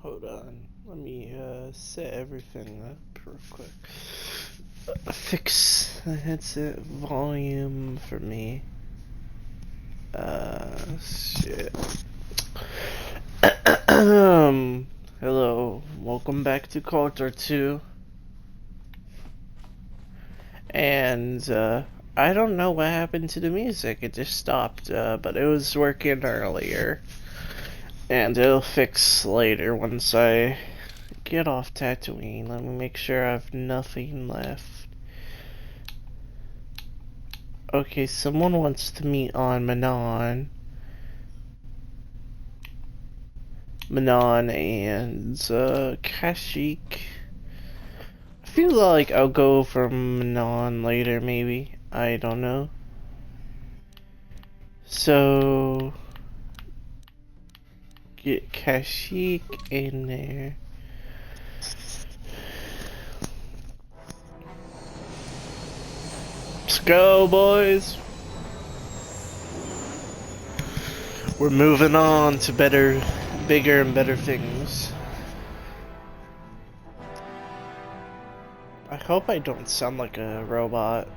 Hold on. Let me set everything up real quick. Fix the headset volume for me. Shit. Hello. Welcome back to kotor 2. And, I don't know what happened to the music. It just stopped, but it was working earlier. And it'll fix later once I get off Tatooine. Let me make sure I have nothing left. Okay, someone wants to meet on Manon. Manon and, Kashyyyk. I feel like I'll go for Manon later, maybe. I don't know. So... get Kashyyyk in there. Let's go, boys! We're moving on to bigger and better things. I hope I don't sound like a robot.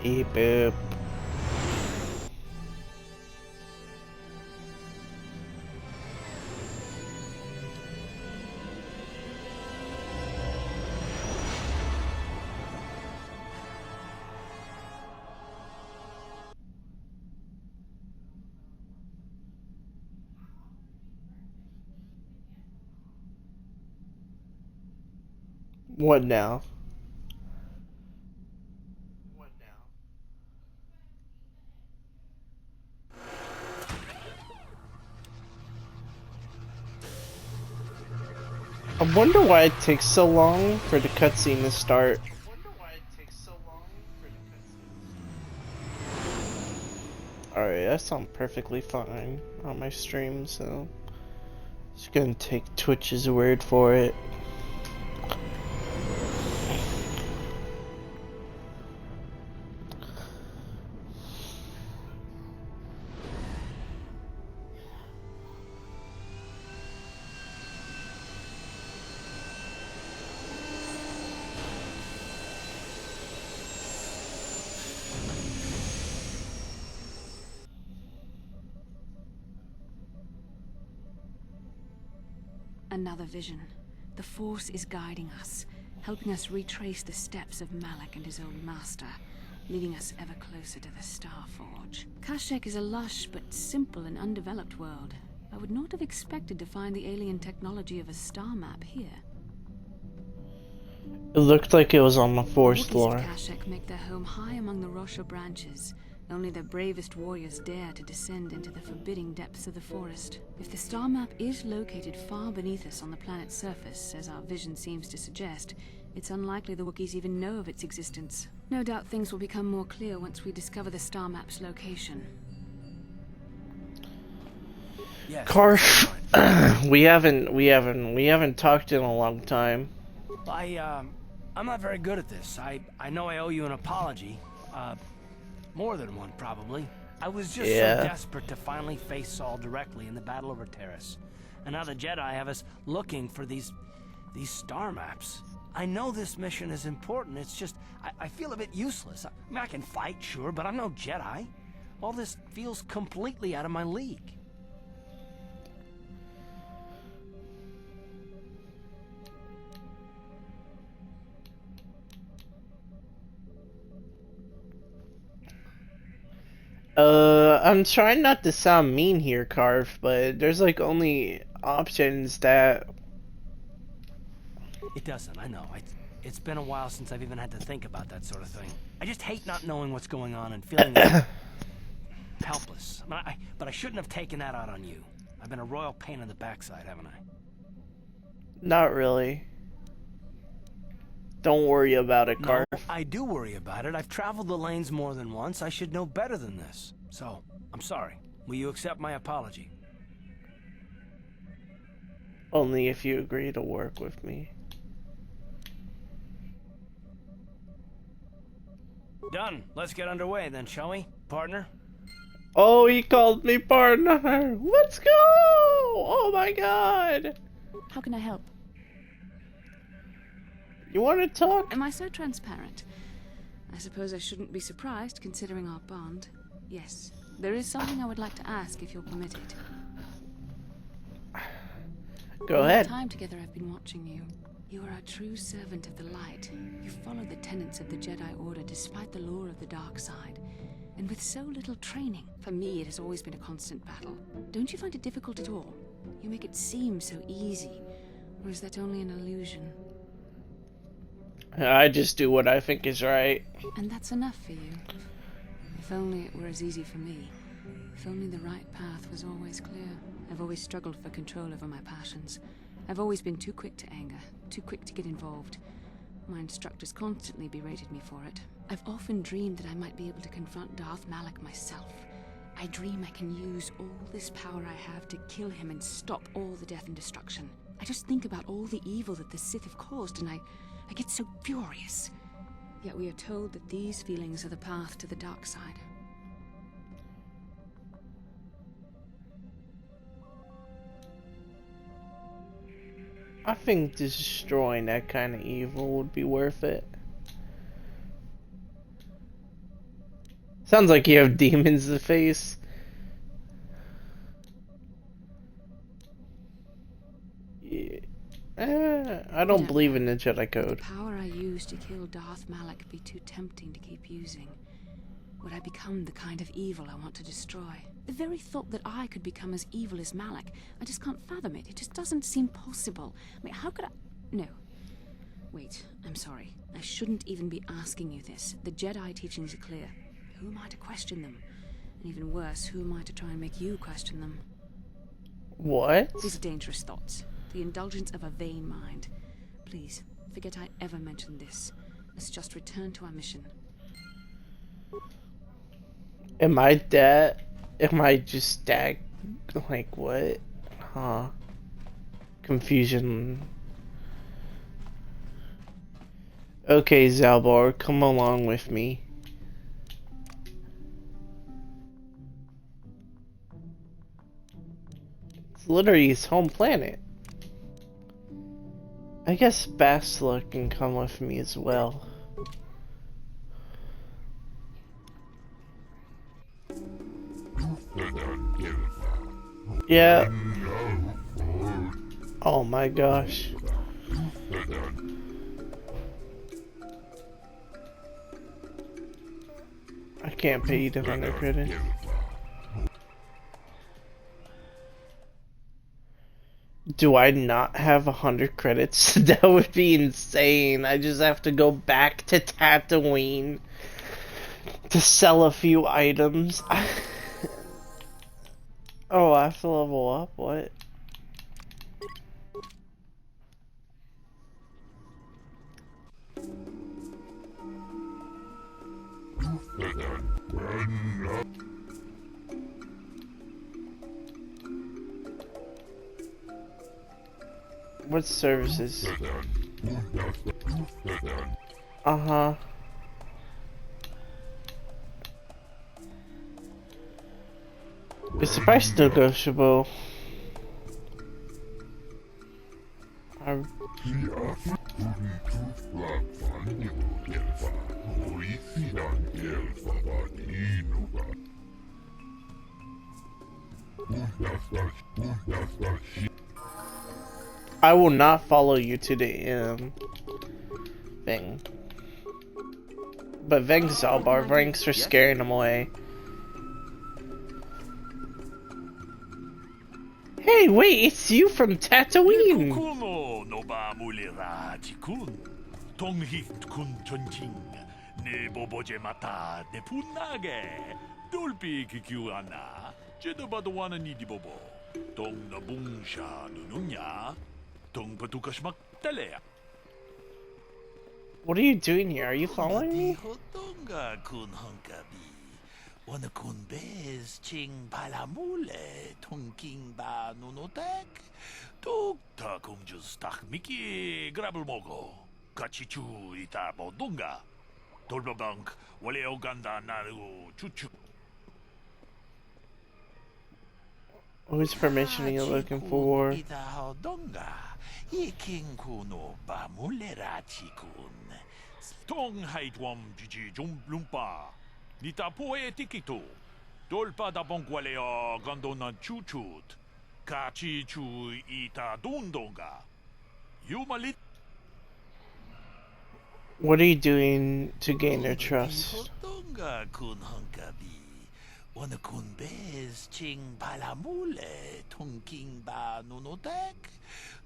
Beep boop. What now? I wonder why it takes so long for the cutscene to start. Alright, that sounds perfectly fine on my stream, so just gonna take Twitch's word for it. Another vision. The Force is guiding us, helping us retrace the steps of Malak and his old master, leading us ever closer to the Star Forge. Kashyyyk is a lush but simple and undeveloped world. I would not have expected to find the alien technology of a star map here. It looked like it was on the fourth The floor. Wookiees of Kashyyyk make their home high among the Rosha branches. Only the bravest warriors dare to descend into the forbidding depths of the forest. If the star map is located far beneath us on the planet's surface, as our vision seems to suggest, it's unlikely the Wookiees even know of its existence. No doubt things will become more clear once we discover the star map's location. Yes. Karf, we haven't talked in a long time. I'm not very good at this. I know I owe you an apology. More than one, probably. I was just so desperate to finally face Saul directly in the battle over Terrace. And now the Jedi have us looking for these star maps. I know this mission is important, it's just, I feel a bit useless. I can fight, sure, but I'm no Jedi. All this feels completely out of my league. I'm trying not to sound mean here, Karf, but there's like only options that... It doesn't, I know. It's been a while since I've even had to think about that sort of thing. I just hate not knowing what's going on and feeling helpless. But I shouldn't have taken that out on you. I've been a royal pain in the backside, haven't I? Not really. Don't worry about it, Karf. No, I do worry about it. I've traveled the lanes more than once. I should know better than this. So, I'm sorry. Will you accept my apology? Only if you agree to work with me. Done. Let's get underway then, shall we, partner? Oh, he called me partner. Let's go! Oh my god. How can I help? You want to talk? Am I so transparent? I suppose I shouldn't be surprised, considering our bond. Yes, there is something I would like to ask, if you're permitted. Go All ahead. the time together I've been watching you. You are a true servant of the light. You follow the tenets of the Jedi Order despite the lure of the dark side. And with so little training, for me it has always been a constant battle. Don't you find it difficult at all? You make it seem so easy. Or is that only an illusion? I just do what I think is right. And that's enough for you. If only it were as easy for me. If only the right path was always clear. I've always struggled for control over my passions. I've always been too quick to anger, too quick to get involved. My instructors constantly berated me for it. I've often dreamed that I might be able to confront Darth Malak myself. I dream I can use all this power I have to kill him and stop all the death and destruction. I just think about all the evil that the Sith have caused and I get so furious. Yet we are told that these feelings are the path to the dark side. I think destroying that kind of evil would be worth it. Sounds like you have demons to face. Yeah. I don't believe in the Jedi Code. The power I use to kill Darth Malak be too tempting to keep using? Would I become the kind of evil I want to destroy? The very thought that I could become as evil as Malak, I just can't fathom it. It just doesn't seem possible. I mean, how could I... No. Wait, I'm sorry. I shouldn't even be asking you this. The Jedi teachings are clear. Who am I to question them? And even worse, who am I to try and make you question them? What? These are dangerous thoughts. The indulgence of a vain mind. Please, forget I ever mentioned this. Let's just return to our mission. Am I that? Am I just that? Like what? Huh? Confusion. Okay, Zalbar, come along with me. It's literally his home planet. I guess Bastila can come with me as well. Yeah. Oh my gosh. I can't pay you the 100 credits. Do I not have 100 credits? That would be insane. I just have to go back to Tatooine to sell a few items. Oh, I have to level up? What? What services? Uh-huh. Is the price negotiable? I will not follow you to the thing. But thanks, Zalbar. Thanks for scaring him away. Hey, wait, it's you from Tatooine! What are you doing here? Are you following me? Wanakun bez ching palamule tonking ba nunotek tuk takum jus tak miki grabel mogo kachichu ita bodunga tolbabank wale oganda naru chuchu. Whose permission are you looking for? Tong haitwam jiji lumpa. Nita poe tikito. Dolpa da bonqualeo gondona chuchut. Kachi chu ita dundonga. You malit. What are you doing to gain their trust? Donga kun hunkabi. Wana kun bez ching palamule. Tunking ba nunotek.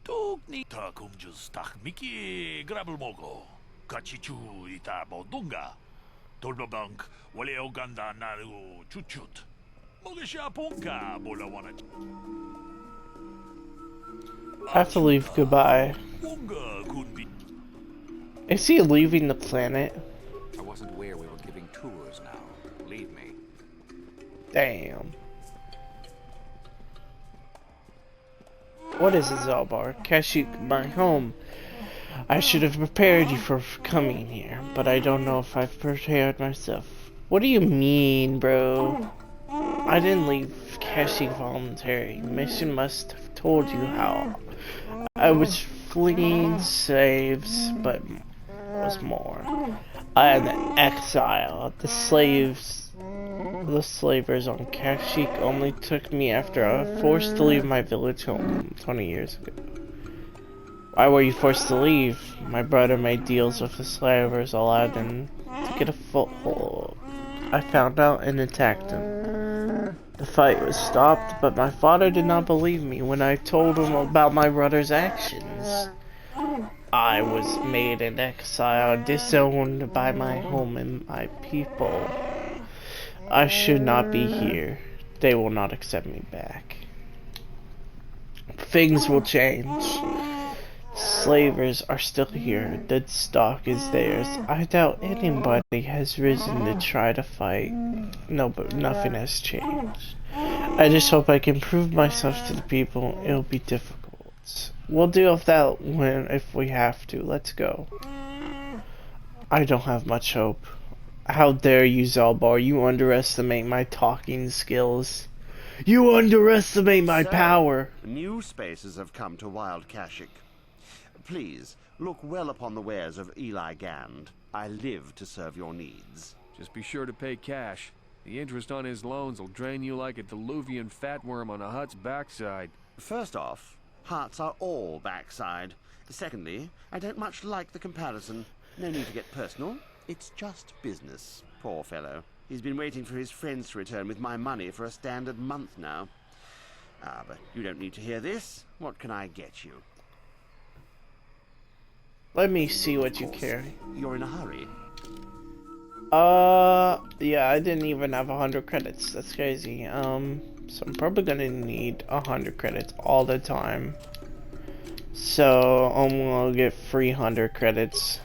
Tuk ni ta kumjus tak miki grabelmogo. Kachichu ita bodunga. Dolbabank wale oganda naru chuchut. Mogesha ponka bola wana. I have to leave. Goodbye. Is he leaving the planet? I wasn't aware we were giving tours now. Believe me. Damn. What is it, Zalbar? Kashyyyk, my home. I should have prepared you for coming here, but I don't know if I've prepared myself. What do you mean, bro? I didn't leave Kashyyyk voluntarily. The mission must have told you how. I was fleeing slaves, but was more. I am an exile. The slavers on Kashyyyk only took me after I was forced to leave my village home 20 years ago. Why were you forced to leave? My brother made deals with the slavers, allowed them to get a foothold. I found out and attacked them. The fight was stopped, but my father did not believe me when I told him about my brother's actions. I was made an exile, disowned by my home and my people. I should not be here. They will not accept me back. Things will change. Slavers are still here. The stock is theirs. I doubt anybody has risen to try to fight. No, but nothing has changed. I just hope I can prove myself to the people. It'll be difficult. We'll deal with that if we have to. Let's go. I don't have much hope. How dare you, Zalbar? You underestimate my talking skills. You underestimate my power. New spaces have come to Wild Kashyyyk. Please, look well upon the wares of Eli Gand. I live to serve your needs. Just be sure to pay cash. The interest on his loans will drain you like a diluvian fatworm on a hut's backside. First off, huts are all backside. Secondly, I don't much like the comparison. No need to get personal. It's just business. Poor fellow. He's been waiting for his friends to return with my money for a standard month now. But you don't need to hear this. What can I get you? Let me see what you carry. You're in a hurry. Yeah, I didn't even have 100 credits. That's crazy. So I'm probably gonna need 100 credits all the time. So I'm gonna get 300 credits.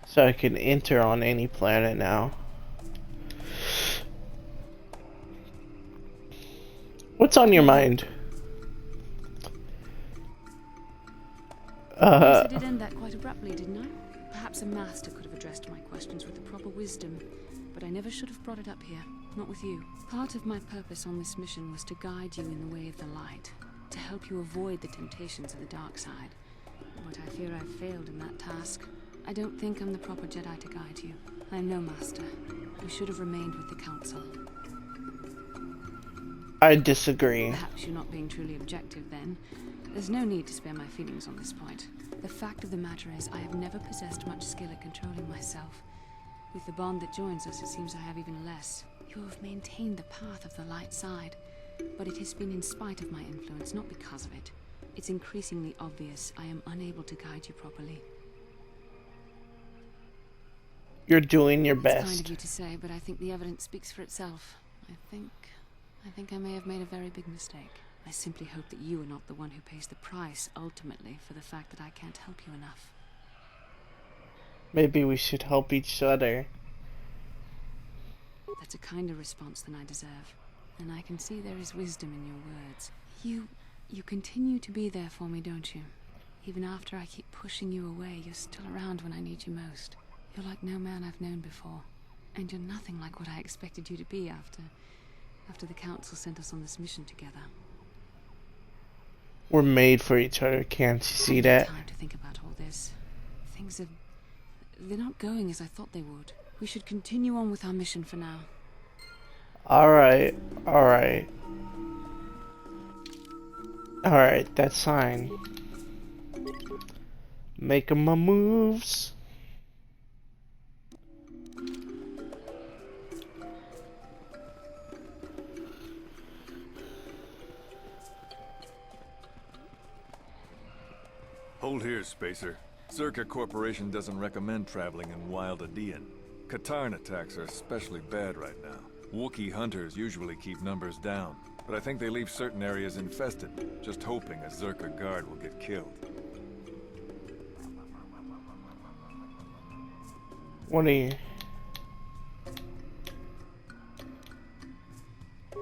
So I can enter on any planet now. What's on your mind? I did end that quite abruptly, didn't I? Perhaps a master could have addressed my questions with the proper wisdom, but I never should have brought it up here, not with you. Part of my purpose on this mission was to guide you in the way of the light, to help you avoid the temptations of the dark side. But I fear I've failed in that task. I don't think I'm the proper Jedi to guide you. I'm no master. You should have remained with the Council. I disagree. Perhaps you're not being truly objective then. There's no need to spare my feelings on this point. The fact of the matter is, I have never possessed much skill at controlling myself. With the bond that joins us, it seems I have even less. You have maintained the path of the light side, but it has been in spite of my influence, not because of it. It's increasingly obvious I am unable to guide you properly. You're doing your best. It's kind of you to say, but I think the evidence speaks for itself. I think I may have made a very big mistake. I simply hope that you are not the one who pays the price, ultimately, for the fact that I can't help you enough. Maybe we should help each other. That's a kinder response than I deserve. And I can see there is wisdom in your words. You continue to be there for me, don't you? Even after I keep pushing you away, you're still around when I need you most. You're like no man I've known before. And you're nothing like what I expected you to be after after the council sent us on this mission together. We're made for each other, can't you see I need that? time to think about all this. Things are... they're not going as I thought they would. We should continue on with our mission for now. Alright, alright. Alright, that's fine. Making my moves. Hold here, Spacer. Zerka Corporation doesn't recommend traveling in Wild Adean. Katarn attacks are especially bad right now. Wookiee hunters usually keep numbers down, but I think they leave certain areas infested, just hoping a Zerka guard will get killed. What are you?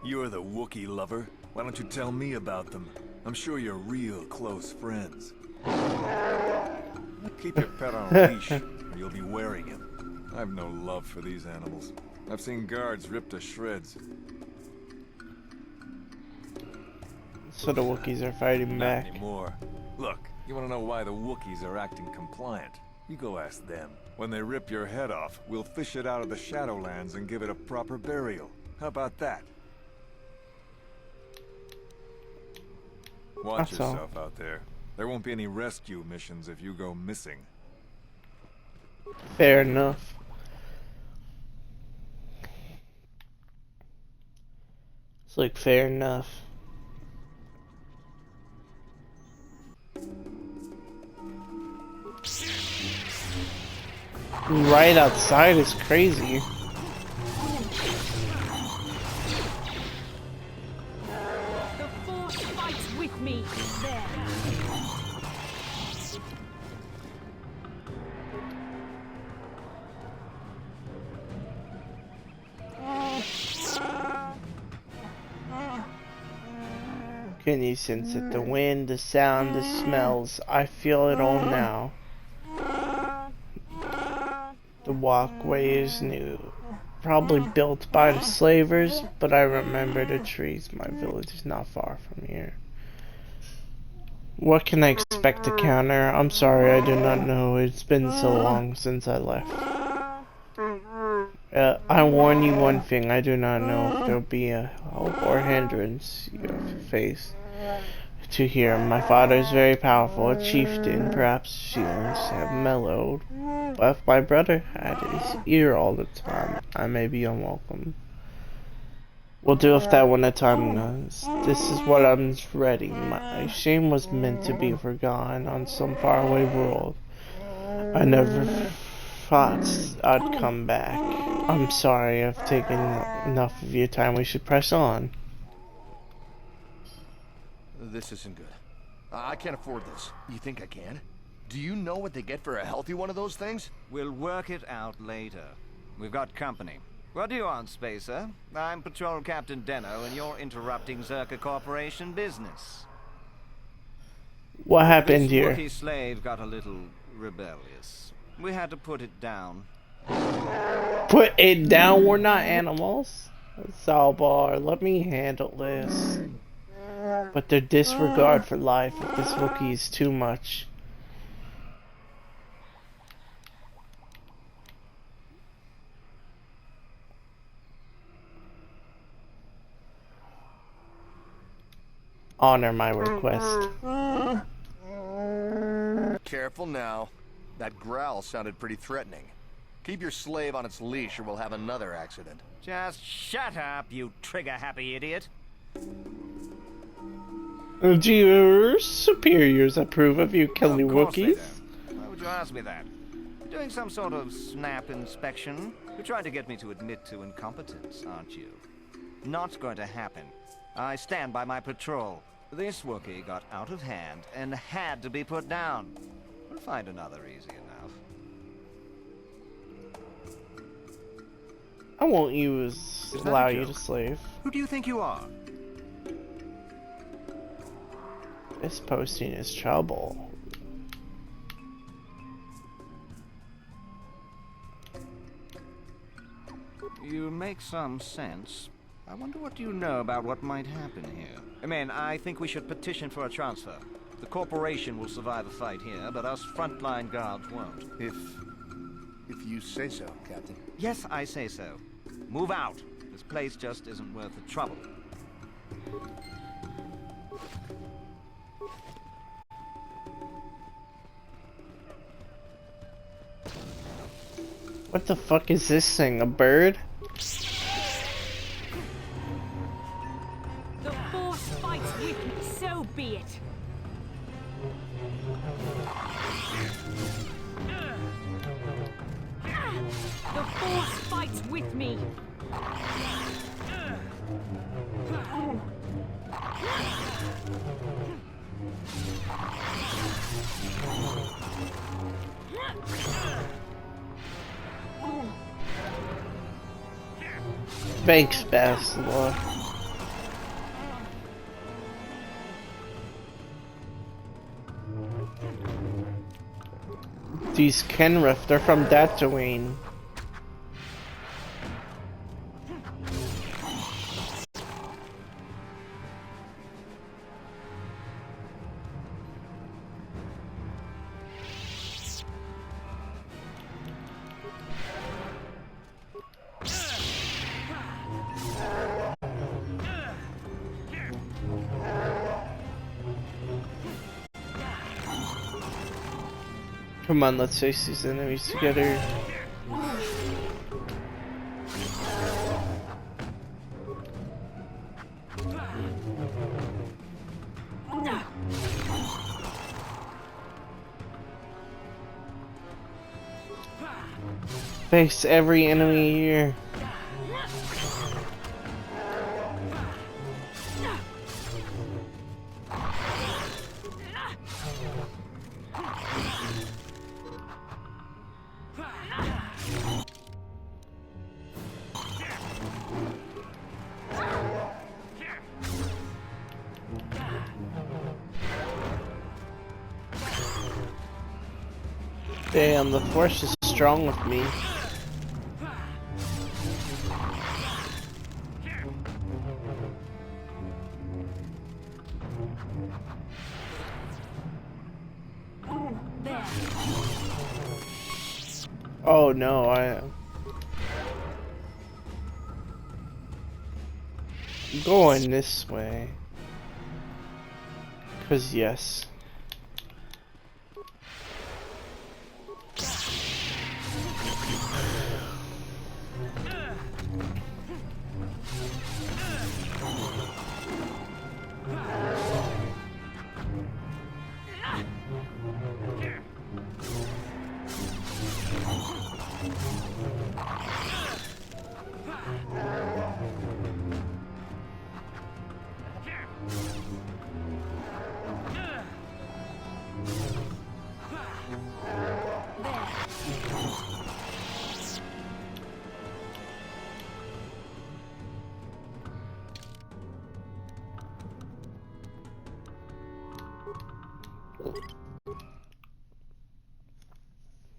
You're the Wookiee lover? Why don't you tell me about them? I'm sure you're real close friends. Keep your pet on a leash, or you'll be wearing him. I've no love for these animals. I've seen guards ripped to shreds. So the Wookiees are fighting Not back. anymore. Look, you want to know why the Wookiees are acting compliant? You go ask them. When they rip your head off, we'll fish it out of the Shadowlands and give it a proper burial. How about that? Watch That's all. yourself out there. There won't be any rescue missions if you go missing. Fair enough. It's like fair enough. Right outside is crazy. The Force fights with me. There. Can you sense it? The wind, the sound, the smells. I feel it all now. The walkway is new. Probably built by the slavers, but I remember the trees. My village is not far from here. What can I expect to counter? I'm sorry, I do not know. It's been so long since I left. I warn you one thing. I do not know if there'll be a help or hindrance you have to face to here. My father is very powerful, a chieftain. Perhaps feelings have mellowed. But if my brother had his ear all the time, I may be unwelcome. We'll deal with that when the time comes. This is what I'm ready. My shame was meant to be forgotten on some faraway world. I never thought I'd come back. I'm sorry, I've taken enough of your time. We should press on. This isn't good. I can't afford this. You think I can? Do you know what they get for a healthy one of those things? We'll work it out later. We've got company. What do you want, Spacer? I'm Patrol Captain Deno, and you're interrupting Zerka Corporation business. What happened This here? Wookiee slave got a little rebellious. We had to put it down. Put it down, we're not animals. Salbar, let me handle this. But their disregard for life of this Wookiee is too much. Honor my request. Careful now. That growl sounded pretty threatening. Keep your slave on its leash or we'll have another accident. Just shut up, you trigger-happy idiot. Do your superiors approve of you killing Of course they Wookiees? don't. Why would you ask me that? You're doing some sort of snap inspection? You're trying to get me to admit to incompetence, aren't you? Not going to happen. I stand by my patrol. This Wookiee got out of hand and had to be put down. We'll find another easy enough. I won't that allow a you to joke? slave. Who do you think you are? This posting is trouble. You make some sense. I wonder what you know about what might happen here. Men, I think we should petition for a transfer. The corporation will survive a fight here, but us frontline guards won't. If you say so, Captain. Yes, I say so. Move out. This place just isn't worth the trouble. What the fuck is this thing? A bird? The Force fights with me, so be it. The Force fights with me. Thanks, Bastila. These Kenrith, they're from Tatooine. Come on, let's face these enemies together. Face every enemy here. Damn, the Force is strong with me. Oh no, I'm going this way. 'Cause yes.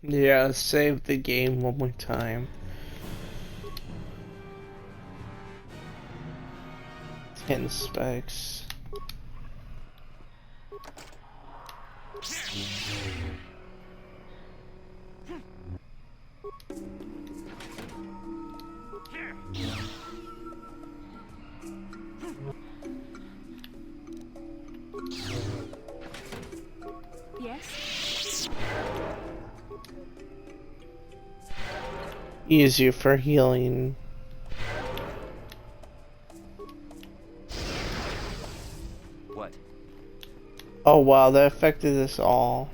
Yeah, save the game one more time. 10 specs. Yes? Easier for healing. What? Oh wow, that affected us all.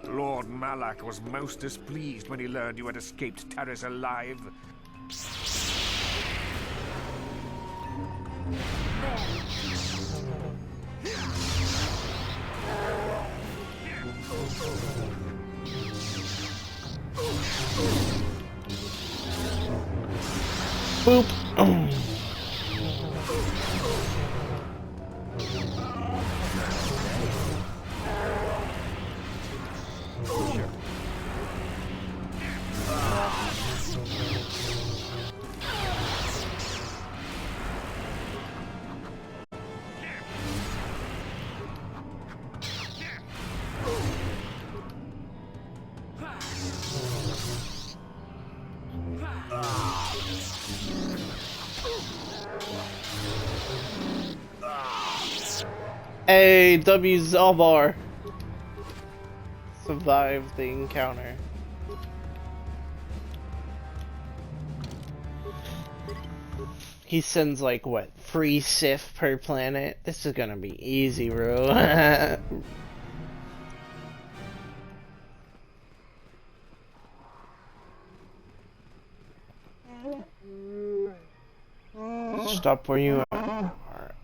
Lord Malak was most displeased when he learned you had escaped Taris alive. Boop. Hey, W Zalbar survived the encounter. He sends like what, 3 Sith per planet? This is gonna be easy, bro. Stop where you are.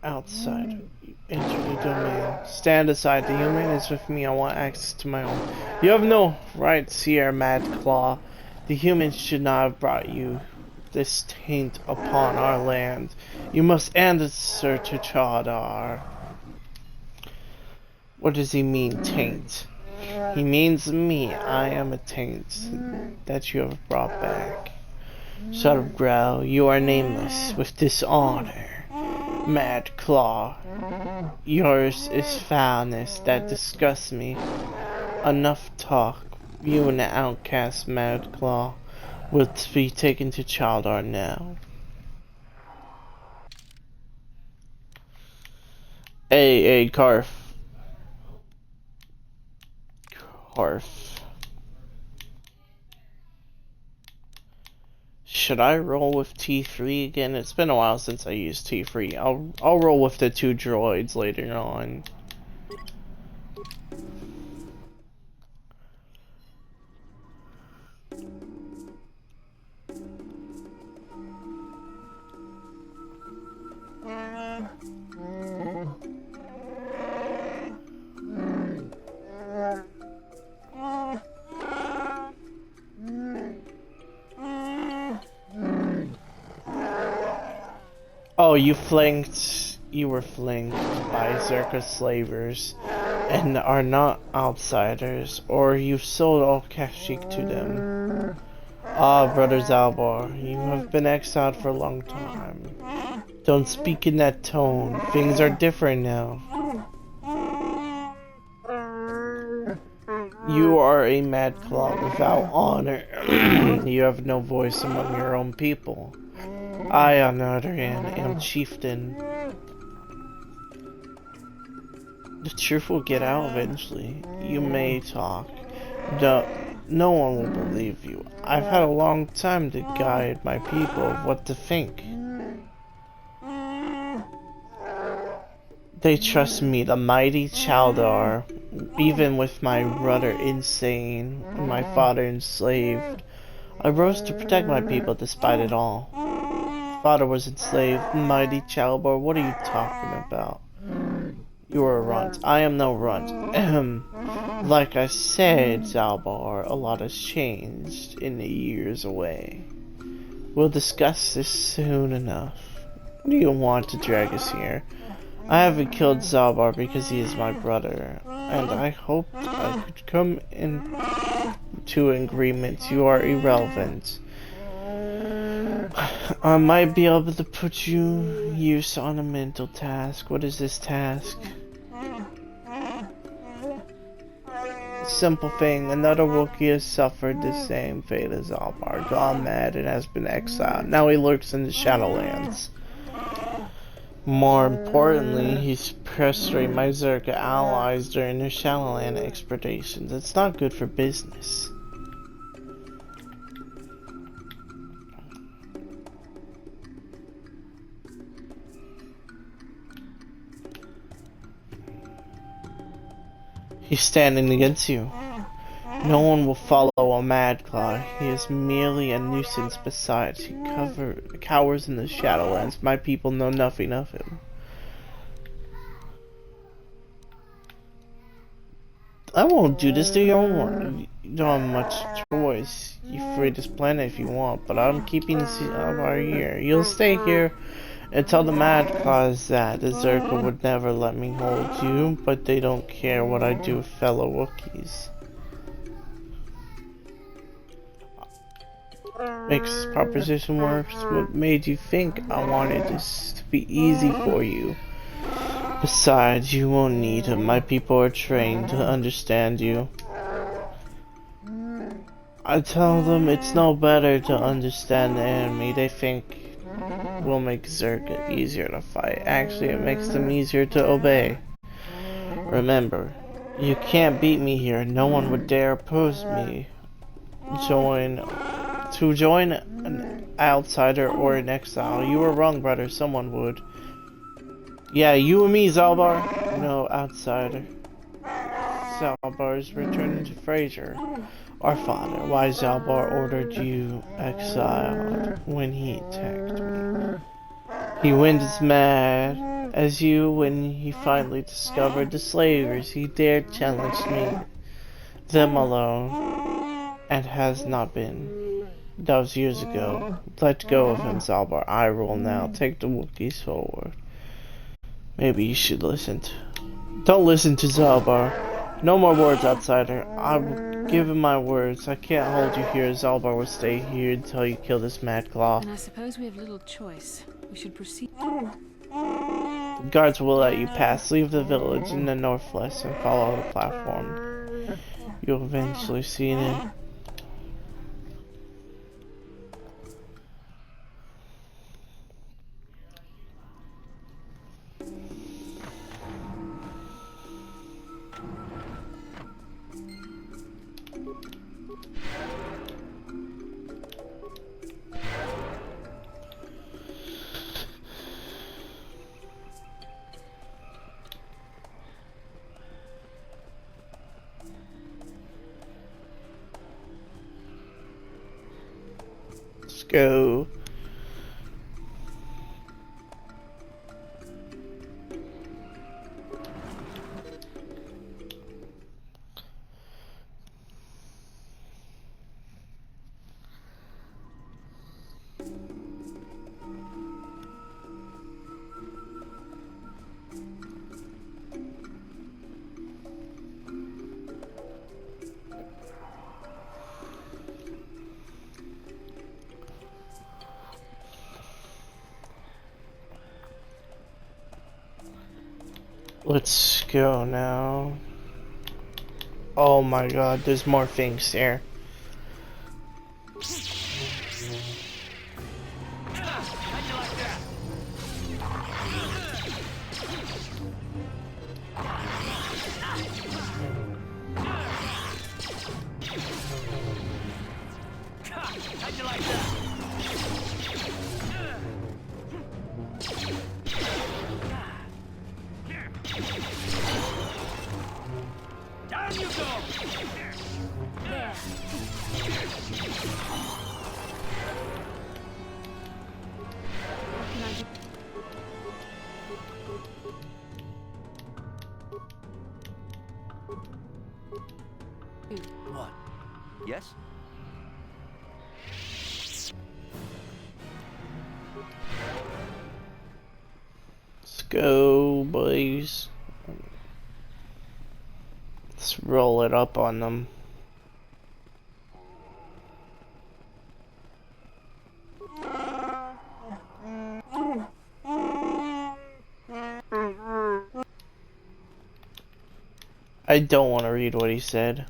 Outside. Enter the domain. Stand aside. The human is with me. I want access to my own. You have no rights here, Mad Claw. The humans should not have brought you this taint upon our land. You must answer to Chadar. What does he mean, taint? He means me. I am a taint that you have brought back. Shut up, Growl. You are nameless, with dishonor. Mad Claw. Yours is foulness that disgusts me. Enough talk. You and the outcast, Mad Claw, will be taken to Chaldar now. Hey, Karf. Should I roll with T3 again? It's been a while since I used T3. I'll roll with the 2 droids later on. Oh, you were flanked by Zerka slavers, and are not outsiders, or you sold all Kashyyyk to them. Ah, Brother Zalbar, you have been exiled for a long time. Don't speak in that tone, things are different now. You are a Mad Claw without honor. You have no voice among your own people. I, on the other hand, am chieftain. The truth will get out eventually. You may talk. No one will believe you. I've had a long time to guide my people of what to think. They trust me, the mighty Chaldar, even with my brother insane and my father enslaved. I rose to protect my people despite it all. Father was enslaved. Mighty Chaldar, what are you talking about? You are a runt. I am no runt. Like I said, Zalbar, a lot has changed in the years away. We'll discuss this soon enough. What do you want to drag us here? I haven't killed Zalbar because he is my brother, and I hoped I could come into agreement. You are irrelevant. I might be able to put use on a mental task. What is this task? Simple thing. Another Wookiee has suffered the same fate as Zalbar, gone mad and has been exiled. Now he lurks in the Shadowlands. More importantly, he's pestering my Zerka allies during their Shadowland expeditions. It's not good for business. He's standing against you. No one will follow a Mad Claw. He is merely a nuisance besides. He cowers in the Shadowlands. My people know nothing of him. I won't do this to you. You don't have much choice. You're free this planet if you want, but I'm keeping Zalbar here. You'll stay here until the Mad Claw is that. The Zerka would never let me hold you, but they don't care what I do with fellow Wookiees. Makes this proposition worse. What made you think I wanted this to be easy for you? Besides, you won't need him. My people are trained to understand you. I tell them it's no better to understand the enemy. They think will make Zerka easier to fight. Actually, it makes them easier to obey. Remember, you can't beat me here. No one would dare oppose me. To join an outsider or an exile. You were wrong, brother. Someone would. Yeah, you and me, Zalbar. No outsider. Zalbar's returning to Fraser. Our father, why Zalbar ordered you exiled when he attacked me. He went as mad as you when he finally discovered the slavers. He dared challenge me, them alone, and has not been. That was years ago. Let go of him, Zalbar. I rule now. Take the Wookiees forward. Maybe you should listen to... Don't listen to Zalbar. No more words, outsider. I've given my words. I can't hold you here. Zalbar will stay here until you kill this mad claw. And I suppose we have little choice. We should proceed. The guards will let you pass. Leave the village in the northwest and follow the platform. You'll eventually see it. Let's go. Let's go now. Oh my god, there's more things there. What? Yes? Let's go, boys. Let's roll it up on them. I don't want to read what he said.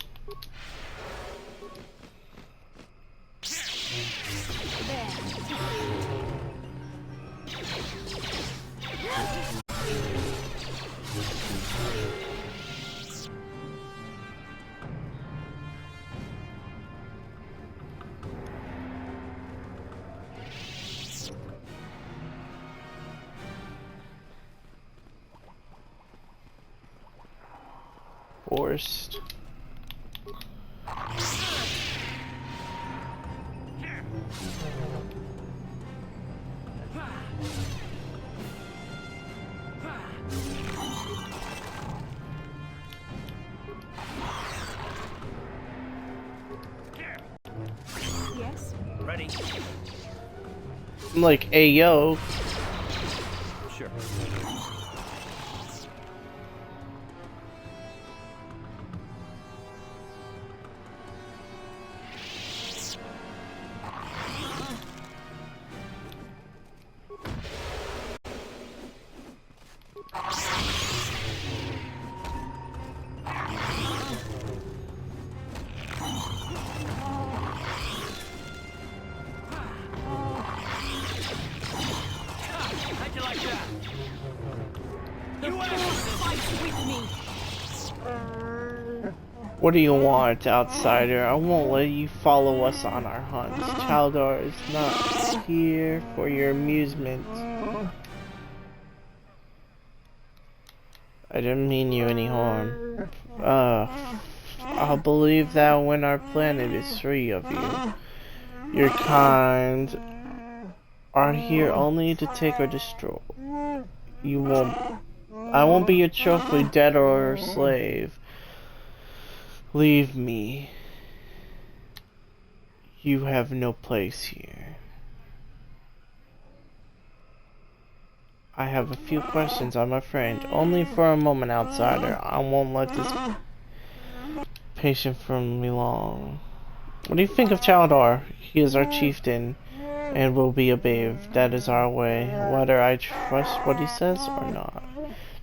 Forced. Yes? Ready? I'm like, hey yo. Sure. What do you want, outsider? I won't let you follow us on our hunts. Chaldar is not here for your amusement. I didn't mean you any harm. I'll believe that when our planet is free of you. Your kind are here only to take or destroy. I won't be your trophy, dead or slave. Leave me. You have no place here. I have a few questions, I'm afraid. Only for a moment, outsider. I won't let this patient from me long. What do you think of Chaldar? He is our chieftain and will be obeyed. That is our way. Whether I trust what he says or not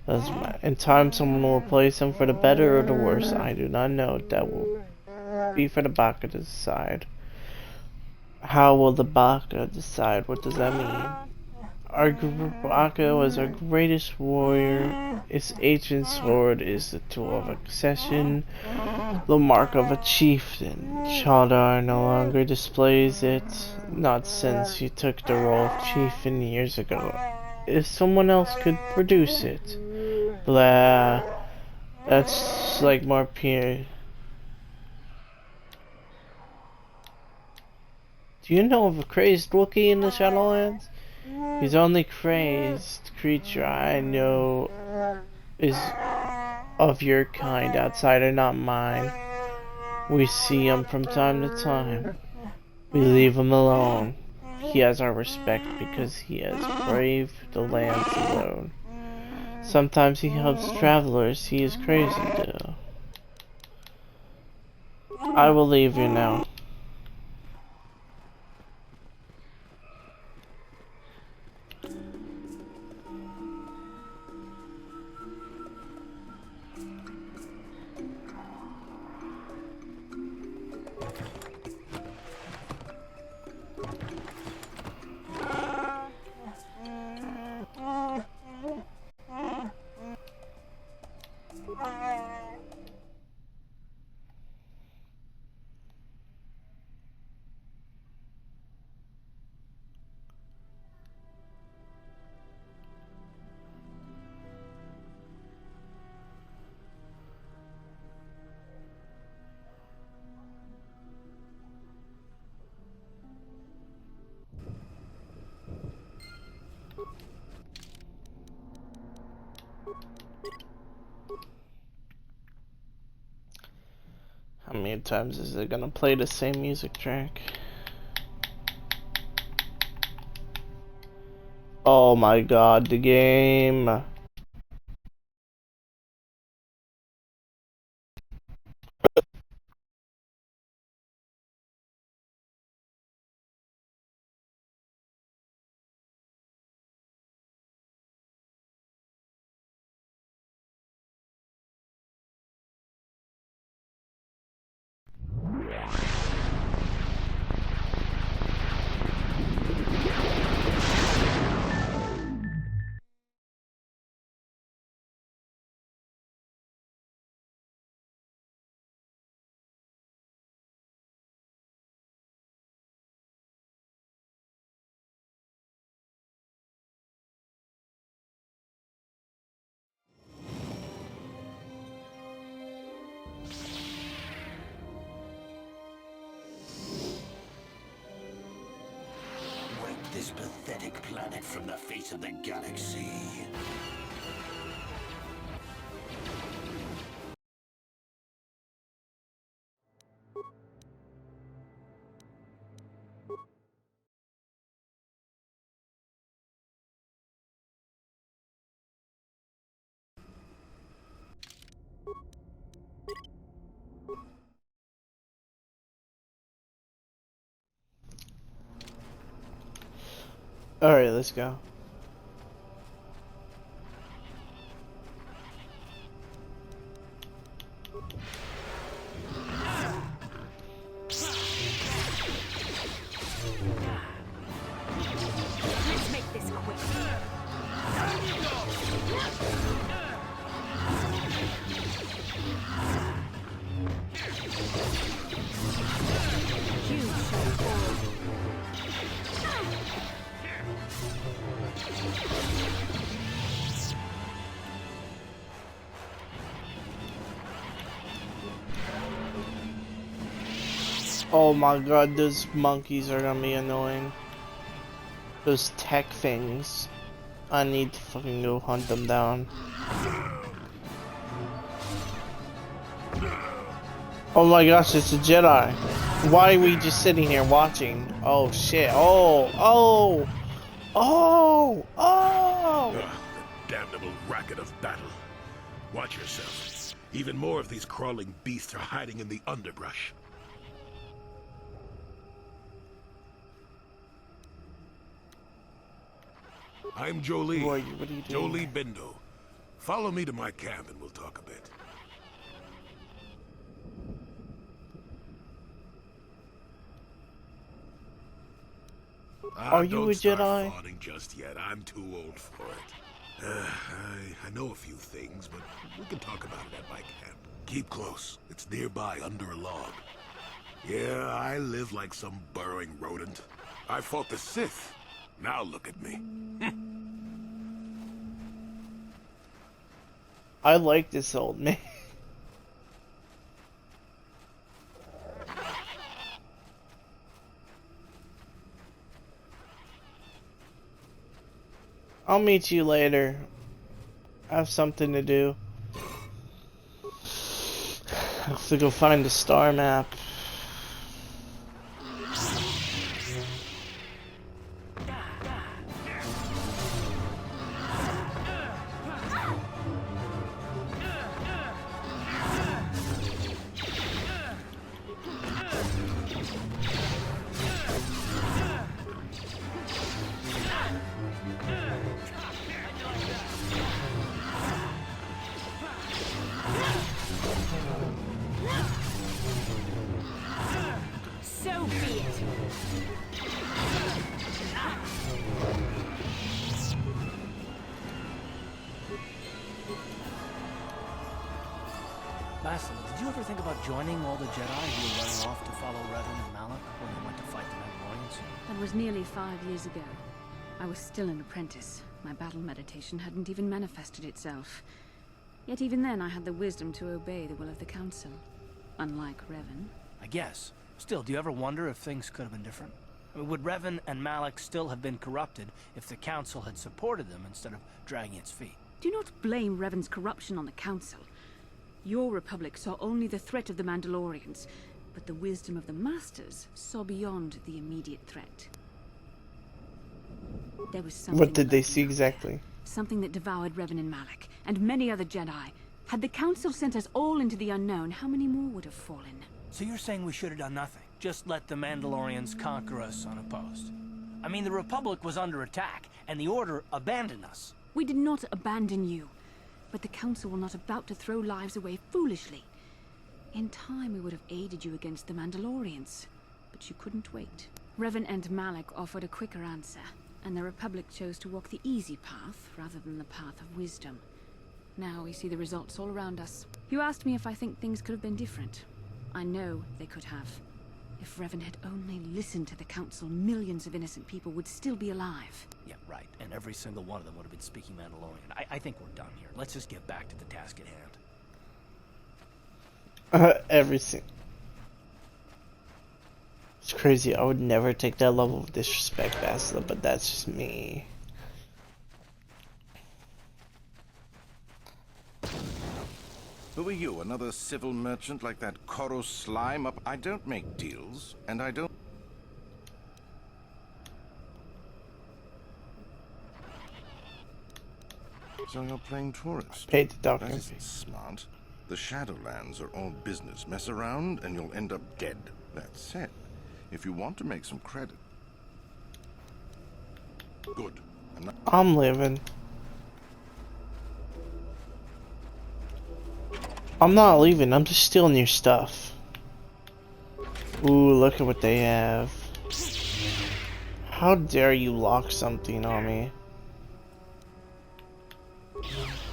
doesn't matter. In time, someone will replace him for the better or the worse. I do not know. That will be for the Baka to decide. How will the Baka decide? What does that mean? Our Baka was our greatest warrior. Its ancient sword is the tool of accession, the mark of a chieftain. Chaldar no longer displays it, not since he took the role of chieftain years ago. If someone else could produce it, blah, that's like more pure. Do you know of a crazed Wookiee in the Shadowlands? He's the only crazed creature I know is of your kind, outsider, not mine. We see him from time to time. We leave him alone. He has our respect because he has braved the lands alone. Sometimes he helps travelers. He is crazy, though. I will leave you now. How many times is it gonna play the same music track? Oh my god, the game. This pathetic planet from the face of the galaxy. Alright, let's go. Let's make this quick. Oh my god, those monkeys are gonna be annoying. Those tech things. I need to fucking go hunt them down. Oh my gosh, it's a Jedi. Why are we just sitting here watching? Oh shit. Oh, oh, oh, oh! The damnable racket of battle. Watch yourself. Even more of these crawling beasts are hiding in the underbrush. I'm Jolie. What are you doing? Jolie Bindo. Follow me to my camp and we'll talk a bit. Are you don't a start Jedi? fawning just yet. I'm too old for it. I know a few things, but we can talk about it at my camp. Keep close. It's nearby under a log. Yeah, I live like some burrowing rodent. I fought the Sith. Now look at me. I like this old man. I'll meet you later. I have something to do. I have to go find the star map. So be it. Bastila, did you ever think about joining all the Jedi who were running off to follow Revan and Malak when they went to fight the Mandalorians? That was nearly 5 years ago. I was still an apprentice. My battle meditation hadn't even manifested itself. Yet even then I had the wisdom to obey the will of the Council. Unlike Revan. I guess. Still, do you ever wonder if things could have been different? I mean, would Revan and Malak still have been corrupted if the Council had supported them instead of dragging its feet? Do not blame Revan's corruption on the Council. Your Republic saw only the threat of the Mandalorians, but the wisdom of the Masters saw beyond the immediate threat. There was something What did they lurking see out there. exactly? Something that devoured Revan and Malak, and many other Jedi. Had the Council sent us all into the unknown, how many more would have fallen? So you're saying we should have done nothing? Just let the Mandalorians conquer us unopposed? I mean, the Republic was under attack, and the Order abandoned us. We did not abandon you, but the Council were not about to throw lives away foolishly. In time, we would have aided you against the Mandalorians, but you couldn't wait. Revan and Malak offered a quicker answer, and the Republic chose to walk the easy path rather than the path of wisdom. Now we see the results all around us. You asked me if I think things could have been different. I know they could have. If Revan had only listened to the Council, millions of innocent people would still be alive. Yeah, right. And every single one of them would have been speaking Mandalorian. I think we're done here. Let's just get back to the task at hand. Everything. It's crazy. I would never take that level of disrespect, Bastila, but that's just me. Who are you, another civil merchant like that Koros slime up? I don't make deals, and I don't... So you're playing tourist? Paid the That doctor. isn't smart. The Shadowlands are all business. Mess around and you'll end up dead. That said, if you want to make some credit... Good. I'm living. I'm not leaving, I'm just stealing your stuff. Ooh, look at what they have. How dare you lock something on me?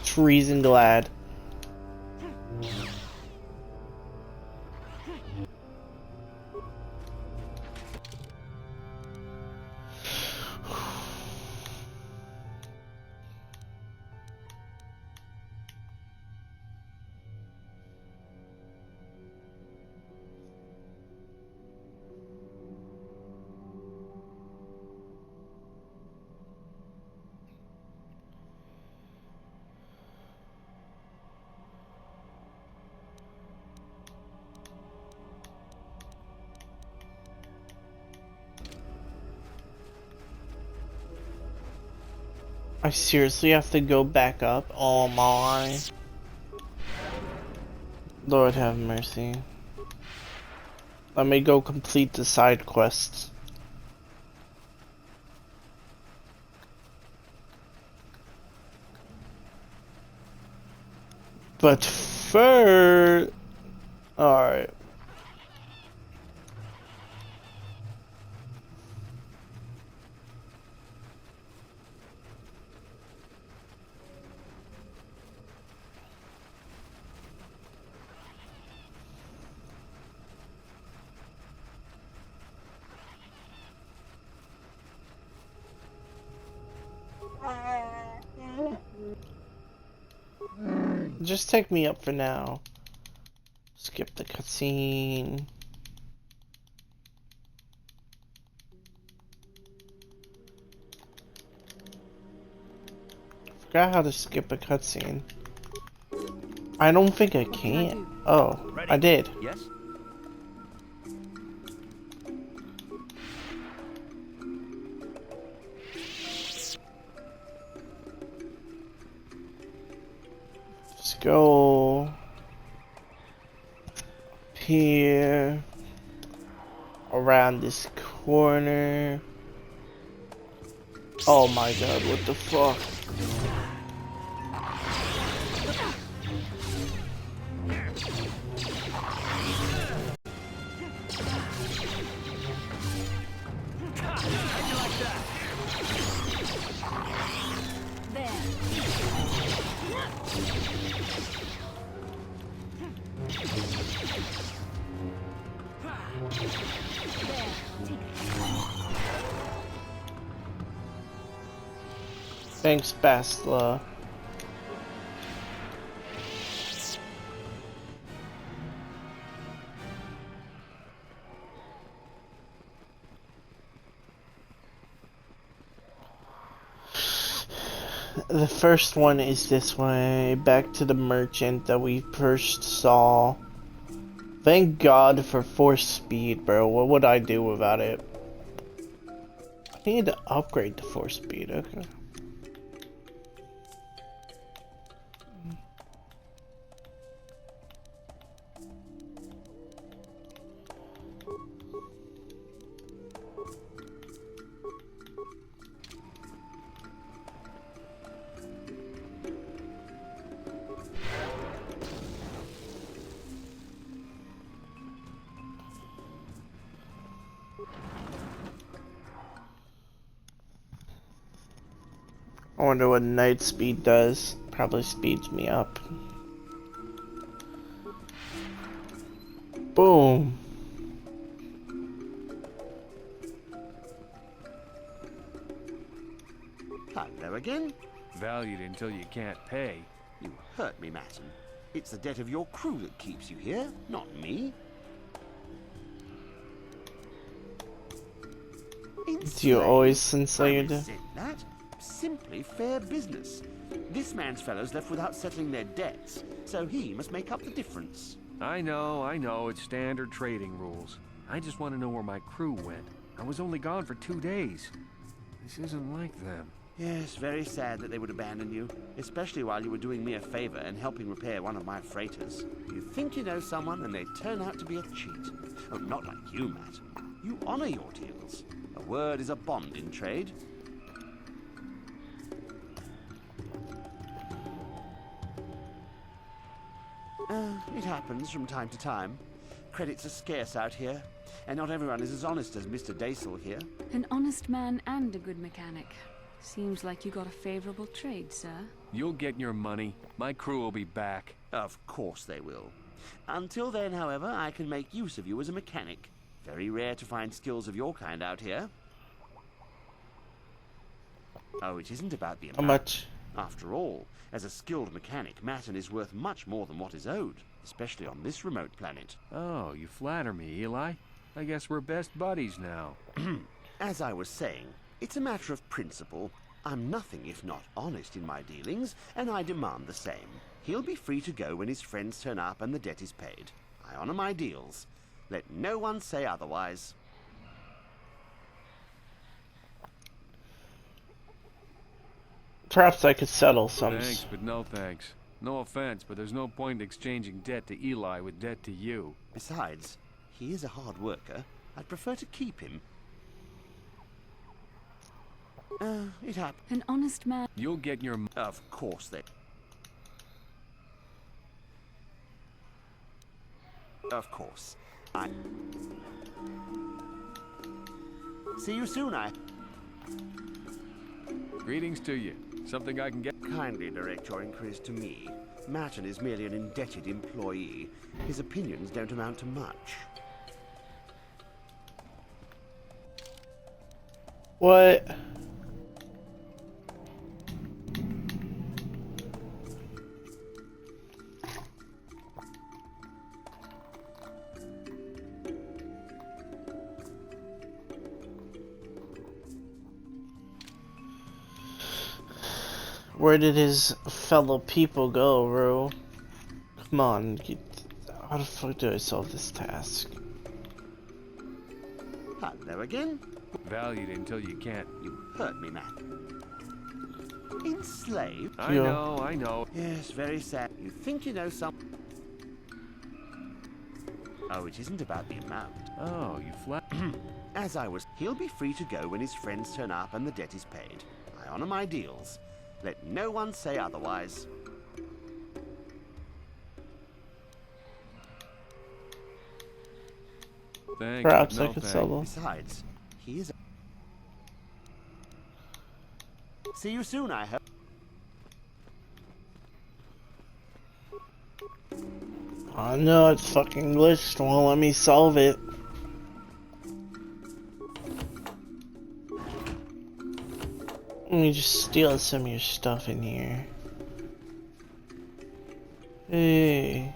Treason glad. I seriously have to go back up? Oh my. Lord have mercy. Let me go complete the side quests. But first... Alright. Just take me up for now. Skip the cutscene. Forgot how to skip a cutscene. I don't think I can. Oh, I did. Yes? Let's go here, around this corner. Oh my god, what the fuck? Thanks, Bastla. The first one is this way, back to the merchant that we first saw. Thank God for force speed, bro. What would I do without it? I need to upgrade the force speed, okay. I wonder what night speed does. Probably speeds me up. Boom. Hello again. Valued until you can't pay. You hurt me, Matton. It's the debt of your crew that keeps you here, not me. Do you always sincerely do? That? Simply fair business. This man's fellows left without settling their debts, so he must make up the difference. I know, it's standard trading rules. I just want to know where my crew went. I was only gone for 2 days. This isn't like them. Yes, very sad that they would abandon you, especially while you were doing me a favor and helping repair one of my freighters. You think you know someone and they turn out to be a cheat. Oh, not like you, Matt. You honor your deals. A word is a bond in trade. It happens from time to time. Credits are scarce out here, and not everyone is as honest as Mr. Daisel here. An honest man and a good mechanic. Seems like you got a favorable trade, sir. You'll get your money. My crew will be back. Of course they will. Until then, however, I can make use of you as a mechanic. Very rare to find skills of your kind out here. Oh, it isn't about the amount. How much? After all, as a skilled mechanic, Matton is worth much more than what is owed, especially on this remote planet. Oh, you flatter me, Eli. I guess we're best buddies now. As I was saying, it's a matter of principle. I'm nothing if not honest in my dealings, and I demand the same. He'll be free to go when his friends turn up and the debt is paid. I honor my deals. Let no one say otherwise. Perhaps I could settle some. Thanks, but no thanks. No offense, but there's no point in exchanging debt to Eli with debt to you. Besides, he is a hard worker. I'd prefer to keep him. It happened. An honest man. You'll get your... Of course they... Of course. See you soon, Greetings to you. Something I can get... Kindly direct your inquiries to me. Merton is merely an indebted employee. His opinions don't amount to much. What? Where did his fellow people go, Rue? Come on, how the fuck do I solve this task? Hello again. Valued until you can't. You hurt me, man. Enslaved? I know. Yes, very sad. You think you know something. Oh, it isn't about the amount. Oh, you flat... As I was... He'll be free to go when his friends turn up and the debt is paid. I honor my deals. Let no one say otherwise. Thanks, Perhaps no I could thanks. sell them. Besides, he is... See you soon, I hope. Oh no, it's fucking glitched. Won't let me solve it. Let me just steal some of your stuff in here. Hey.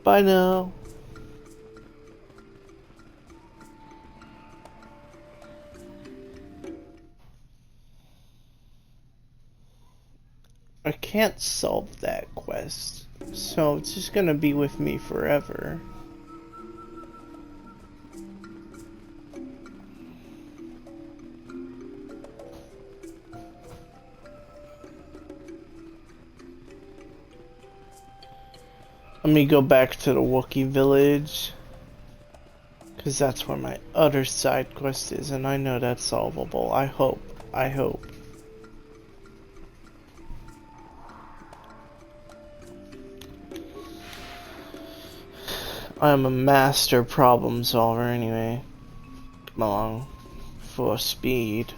Bye now. I can't solve that quest, so it's just gonna be with me forever. Let me go back to the Wookiee village, because that's where my other side quest is, and I know that's solvable. I hope. I'm a master problem solver anyway. Come along. For speed.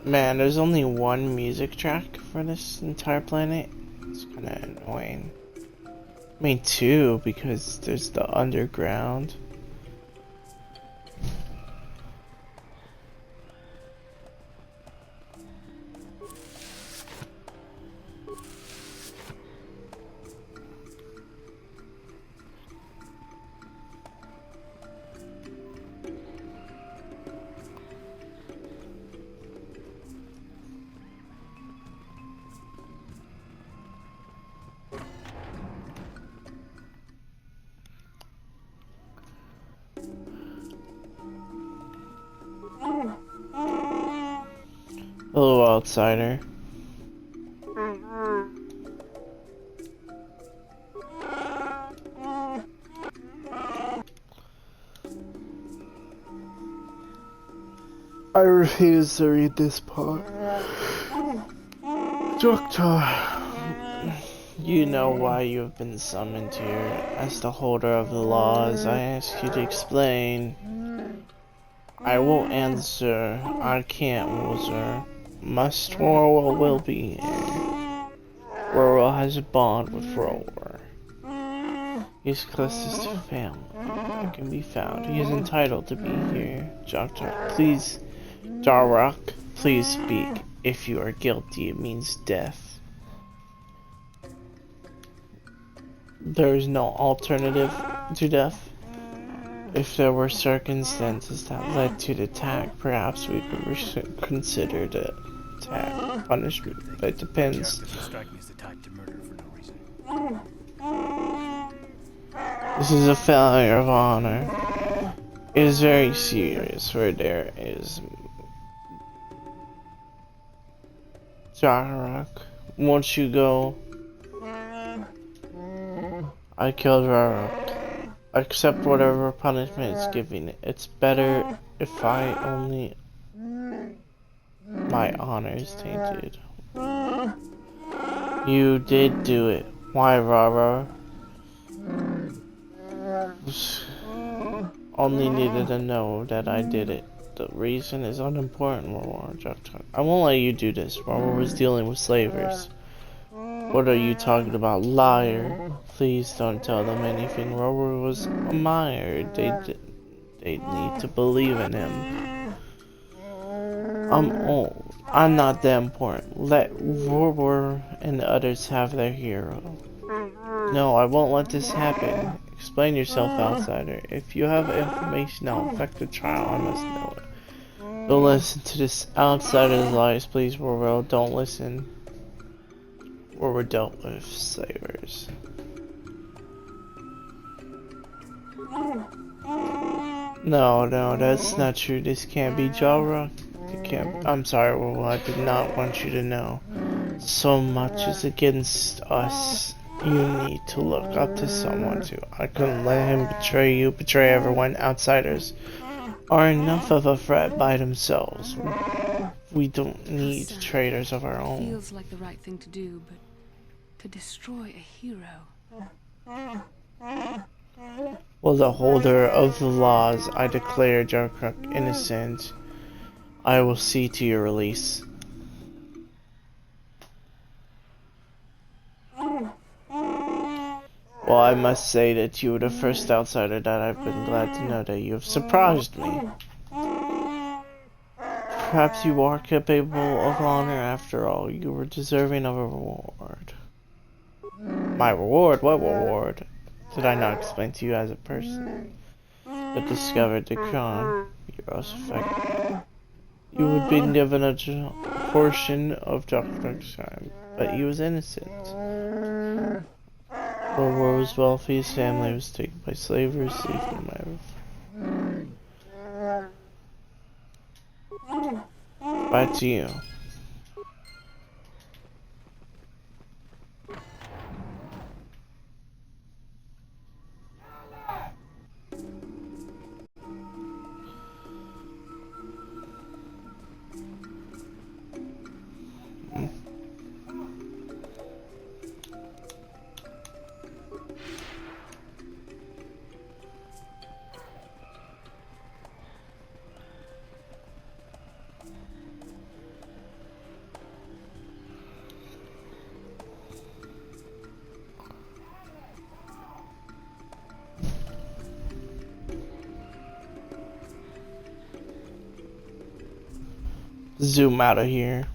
Man, there's only one music track for this entire planet. It's kinda annoying. I mean, two, because there's the underground. Hello, outsider. I refuse to read this part. Doctor, you know why you have been summoned here. As the holder of the laws, I ask you to explain. I won't answer. I can't, Wilzer. Must or will be here. Roro has a bond with Rower. He is closest to family. It can be found. He is entitled to be here. Doctor, please, Darrock, please speak. If you are guilty, it means death. There is no alternative to death. If there were circumstances that led to the attack, perhaps we could consider the attack punishment. But it depends. Strike me as the type to murder for no reason. This is a failure of honor. It is very serious where there is Jarak. Once you go, I killed Rarak. Accept whatever punishment is given. It's better if I only my honor is tainted. You did do it. Why, Rara? Only needed to know that I did it. The reason is unimportant, Rara. I won't let you do this. Rara was dealing with slavers. What are you talking about, liar? Please don't tell them anything. Rara was a liar. They need to believe in him. I'm old. I'm not that important. Let Rara and the others have their hero. No, I won't let this happen. Explain yourself, outsider. If you have information that will affect the trial, I must know it. Don't listen to this outsider's lies, please, Rara. Don't listen. Or were dealt with slavers. No, that's not true. This can't be Jara. It can't. I'm sorry, well, I did not want you to know. So much is against us. You need to look up to someone too. I couldn't let him betray you, betray everyone. Outsiders are enough of a threat by themselves. We don't need traitors of our own. Feels like the right thing to do, but to destroy a hero. Well, the holder of the laws, I declare Jarkruk innocent. I will see to your release. Well, I must say that you were the first outsider that I've been glad to know that you have surprised me. Perhaps you are capable of honor after all. You were deserving of a reward. My reward? What reward? Did I not explain to you as a person that discovered the crime? You're also affected. You would be given a portion of Dr. time, but he was innocent. War was wealthy, his family was taken by slavers, leaving my back to you. Zoom out of here.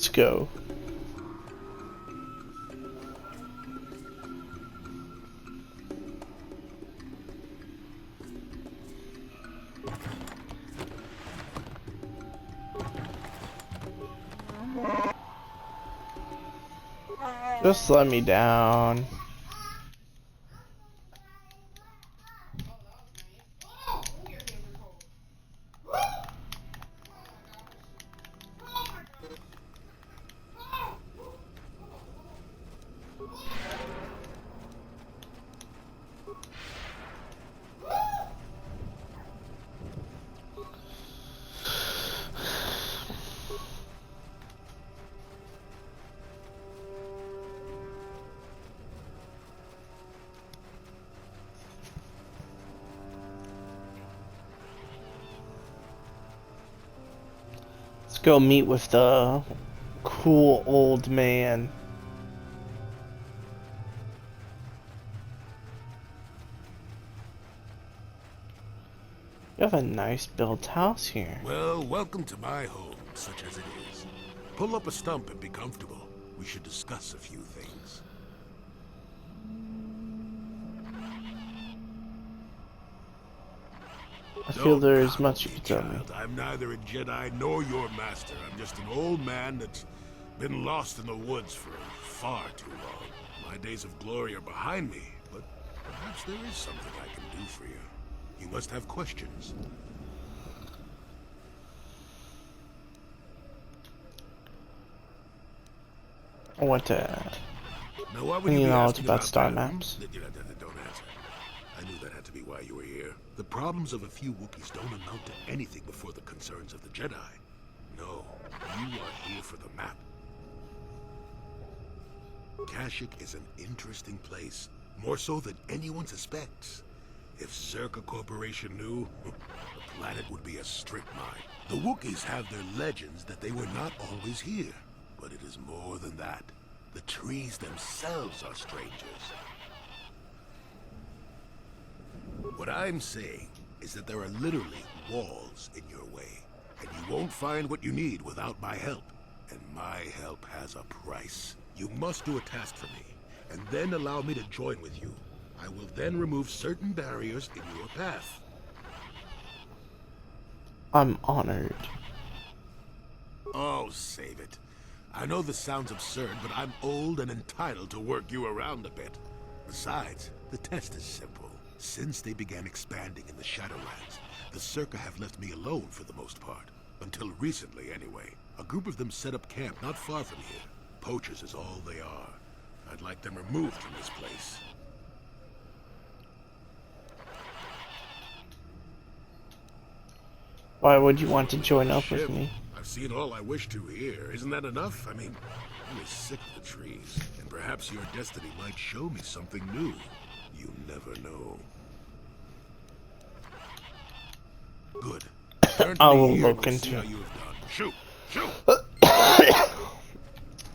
Let's go. Just let me down. go meet with the cool old man. You have a nice built house here. Well, welcome to my home, such as it is. Pull up a stump and be comfortable. We should discuss a few things. I feel there is much you can tell me. I'm neither a Jedi nor your master. I'm just an old man that's been lost in the woods for far too long. My days of glory are behind me, but perhaps there is something I can do for you. You must have questions. I want to Any knowledge about star maps. Don't answer. I knew that had to be why you were here. The problems of a few Wookiees don't amount to anything before the concerns of the Jedi. No, you are here for the map. Kashyyyk is an interesting place, more so than anyone suspects. If Zerka Corporation knew, the planet would be a strip mine. The Wookiees have their legends that they were not always here. But it is more than that. The trees themselves are strangers. What I'm saying is that there are literally walls in your way. And you won't find what you need without my help. And my help has a price. You must do a task for me, and then allow me to join with you. I will then remove certain barriers in your path. I'm honored. Oh, save it. I know this sounds absurd, but I'm old and entitled to work you around a bit. Besides, the test is simple. Since they began expanding in the Shadowlands, the Zerka have left me alone for the most part. Until recently, anyway. A group of them set up camp not far from here. Poachers is all they are. I'd like them removed from this place. Why would you want to join up with me? I've seen all I wish to here. Isn't that enough? I mean, I'm really sick of the trees. And perhaps your destiny might show me something new. You never know. Good. I will look into it. Shoot! Shoot!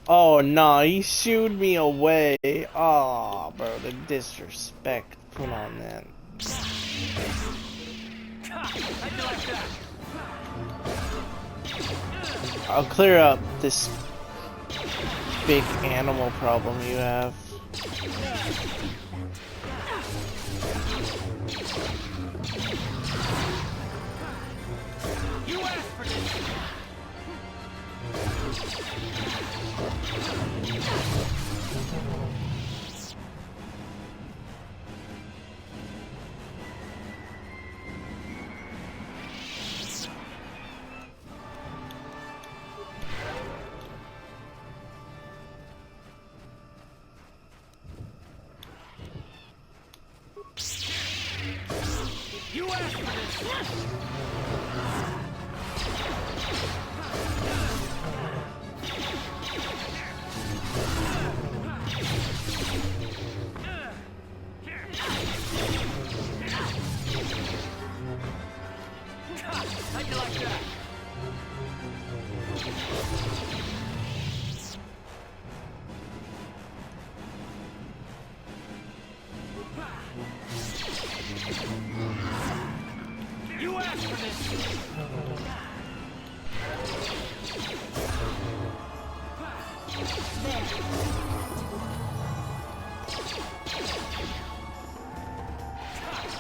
Oh no, he shooed me away. Oh, bro, the disrespect put on that. I'll clear up this big animal problem you have. You asked for this. You asked for this. How'd you like that? You asked for this.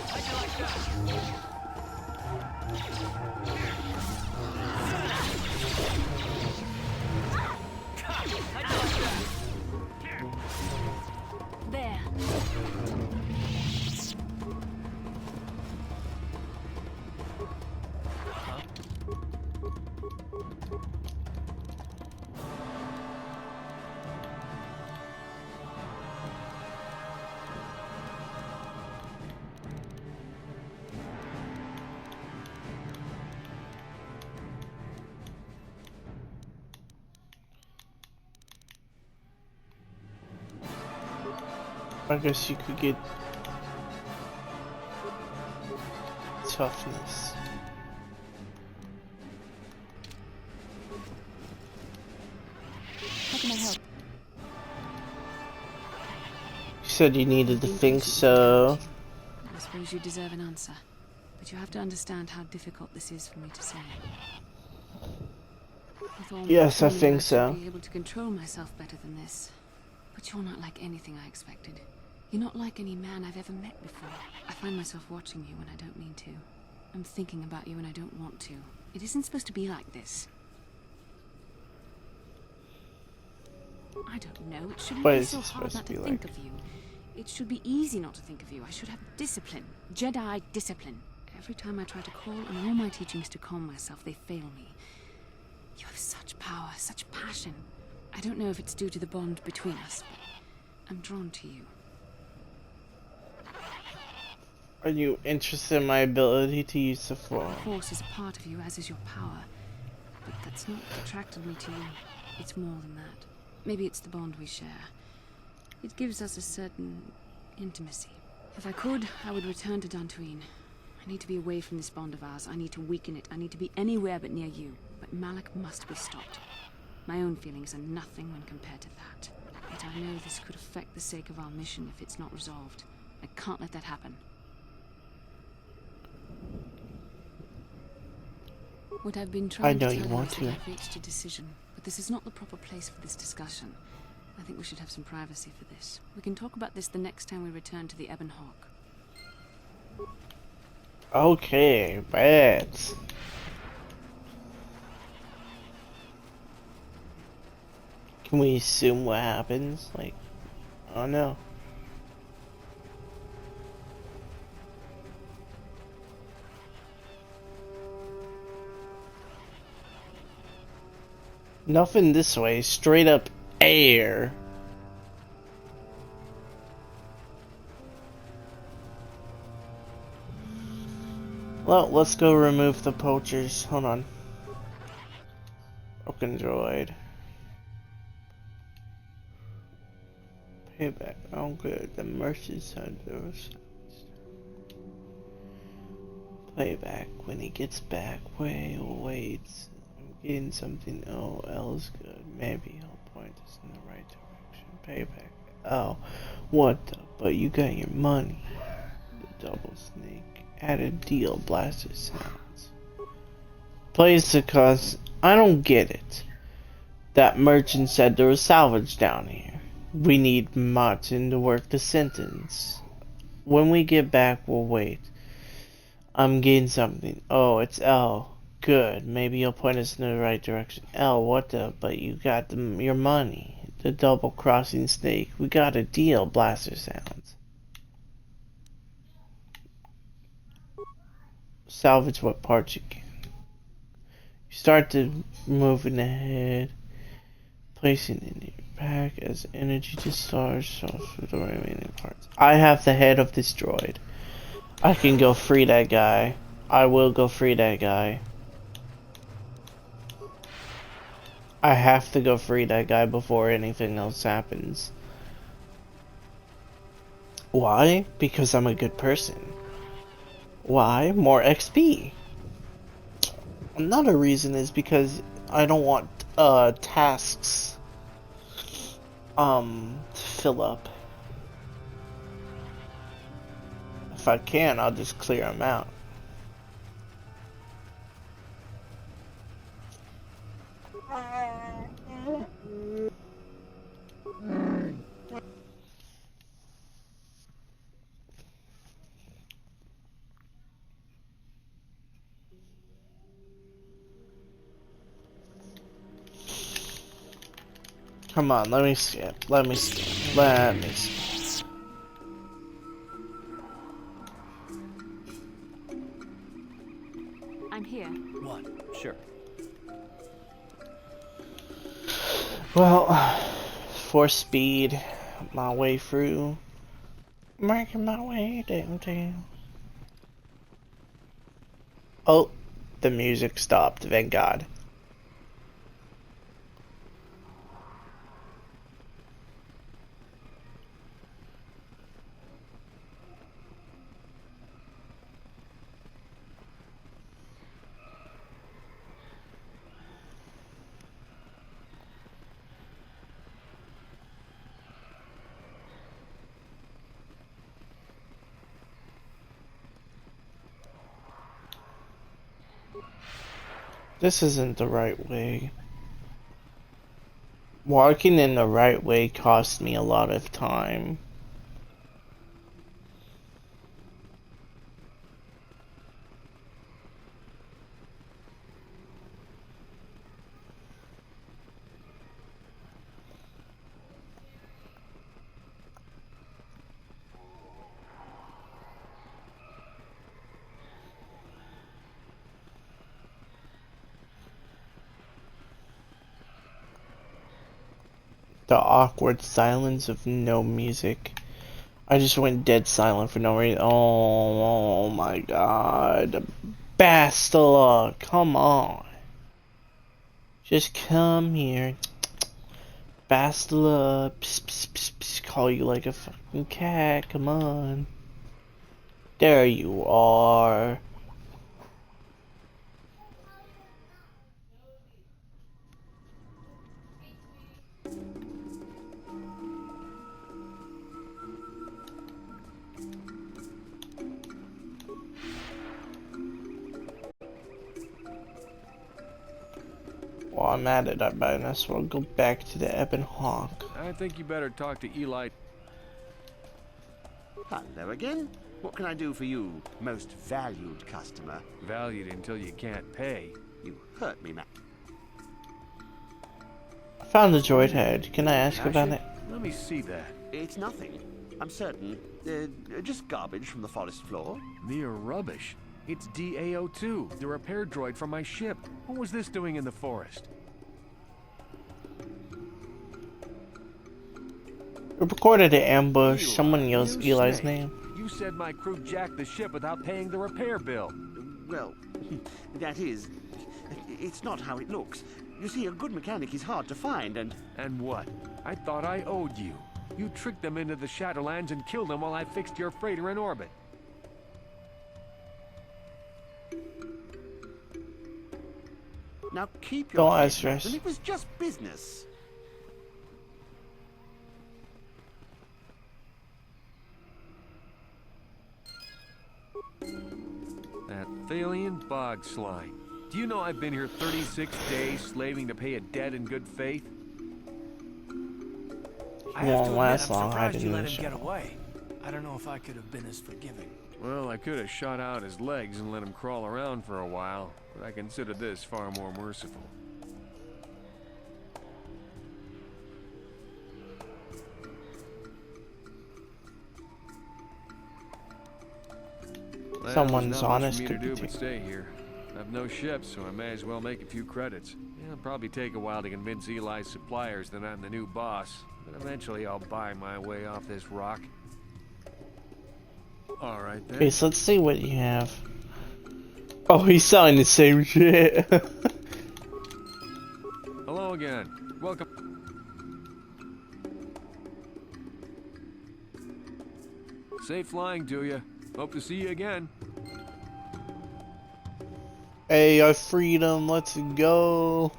How'd you like that? There. I guess you could get toughness. can I help? You said you needed to think so. I suppose you deserve an answer, but you have to understand how difficult this is for me to say. With all my Yes, I training, think should so. be able to control myself better than this. But you're not like anything I expected. You're not like any man I've ever met before. I find myself watching you when I don't mean to. I'm thinking about you when I don't want to. It isn't supposed to be like this. I don't know. It shouldn't What be is so it hard supposed not to to be think like? of you. It should be easy not to think of you. I should have discipline. Jedi discipline. Every time I try to call on all my teachings to calm myself, they fail me. You have such power, such passion. I don't know if it's due to the bond between us, but I'm drawn to you. Are you interested in my ability to use the Force? The Force is a part of you, as is your power. But that's not attracted me to you. It's more than that. Maybe it's the bond we share. It gives us a certain intimacy. If I could, I would return to Dantooine. I need to be away from this bond of ours. I need to weaken it. I need to be anywhere but near you. But Malak must be stopped. My own feelings are nothing when compared to that. Yet I know this could affect the sake of our mission if it's not resolved. I can't let that happen. What I've been trying to tell you is that I've reached a decision, but this is not the proper place for this discussion. I think we should have some privacy for this. We can talk about this the next time we return to the Ebon Hawk. Okay, bet. Can we assume what happens? Like, oh no. Nothing this way, straight up air. Well, let's go remove the poachers. Hold on. Broken droid. Payback. Oh good, the merchant side those. Playback when he gets back. Wait. I'm getting something. Oh, L's good. Maybe he'll point us in the right direction. Payback. Oh, what the? But you got your money. The double snake. Added deal. Blaster sounds. Plays the cost. I don't get it. That merchant said there was salvage down here. We need Martin to work the sentence. When we get back, we'll wait. I'm getting something. Oh, it's L. Good. Maybe you'll point us in the right direction. L, what the? But you got your money. The double-crossing snake. We got a deal. Blaster sounds. Salvage what parts you can. You start to moving ahead. Placing in your pack as energy discharge for the remaining parts. I have the head of this droid. I can go free that guy. I will go free that guy. I have to go free that guy before anything else happens. Why? Because I'm a good person. Why? More XP. Another reason is because I don't want tasks to fill up. If I can, I'll just clear them out. Come on, let me skip. Let me skip. Let me skip. I'm here. What? Sure. Well, for speed, my way through. Making my way downtown. Oh, the music stopped, thank God. This isn't the right way. Walking in the right way cost me a lot of time. The awkward silence of no music. I just went dead silent for no reason. Oh my god. Bastila, come on. Just come here. Bastila, pss, pss, pss, pss, call you like a fucking cat, come on. There you are. While I'm at it, I might as well go back to the Ebon Hawk. I think you better talk to Eli. Hello again. What can I do for you, most valued customer? Valued until you can't pay. You hurt me, man. I found the droid head. Can I ask about it? Let me see that. It's nothing. I'm certain. Just garbage from the forest floor. Mere rubbish. It's DAO2, the repair droid from my ship. What was this doing in the forest? We recorded an ambush. Someone yells You Eli's snake. name. You said my crew jacked the ship without paying the repair bill. Well, that is... It's not how it looks. You see, a good mechanic is hard to find, and... And what? I thought I owed you. You tricked them into the Shadowlands and killed them while I fixed your freighter in orbit. Now keep your Don't head ask back, us. and it was just business. That Thalian bog slime. Do you know I've been here 36 days slaving to pay a debt in good faith? I have to Won't admit, last I'm long. I surprised you didn't let even him get show. away. I don't know if I could have been as forgiving. Well, I could have shot out his legs and let him crawl around for a while, but I consider this far more merciful. Well, Someone's there's not much honest for me to could do be but stay here. I've no ship, so I may as well make a few credits. Yeah, it'll probably take a while to convince Eli's suppliers that I'm the new boss, but eventually I'll buy my way off this rock. Alright then. Okay, so let's see what you have. Oh, he's selling the same shit. Hello again. Welcome. Safe flying to you. Hope to see you again. Hey, I freed him. Let's go.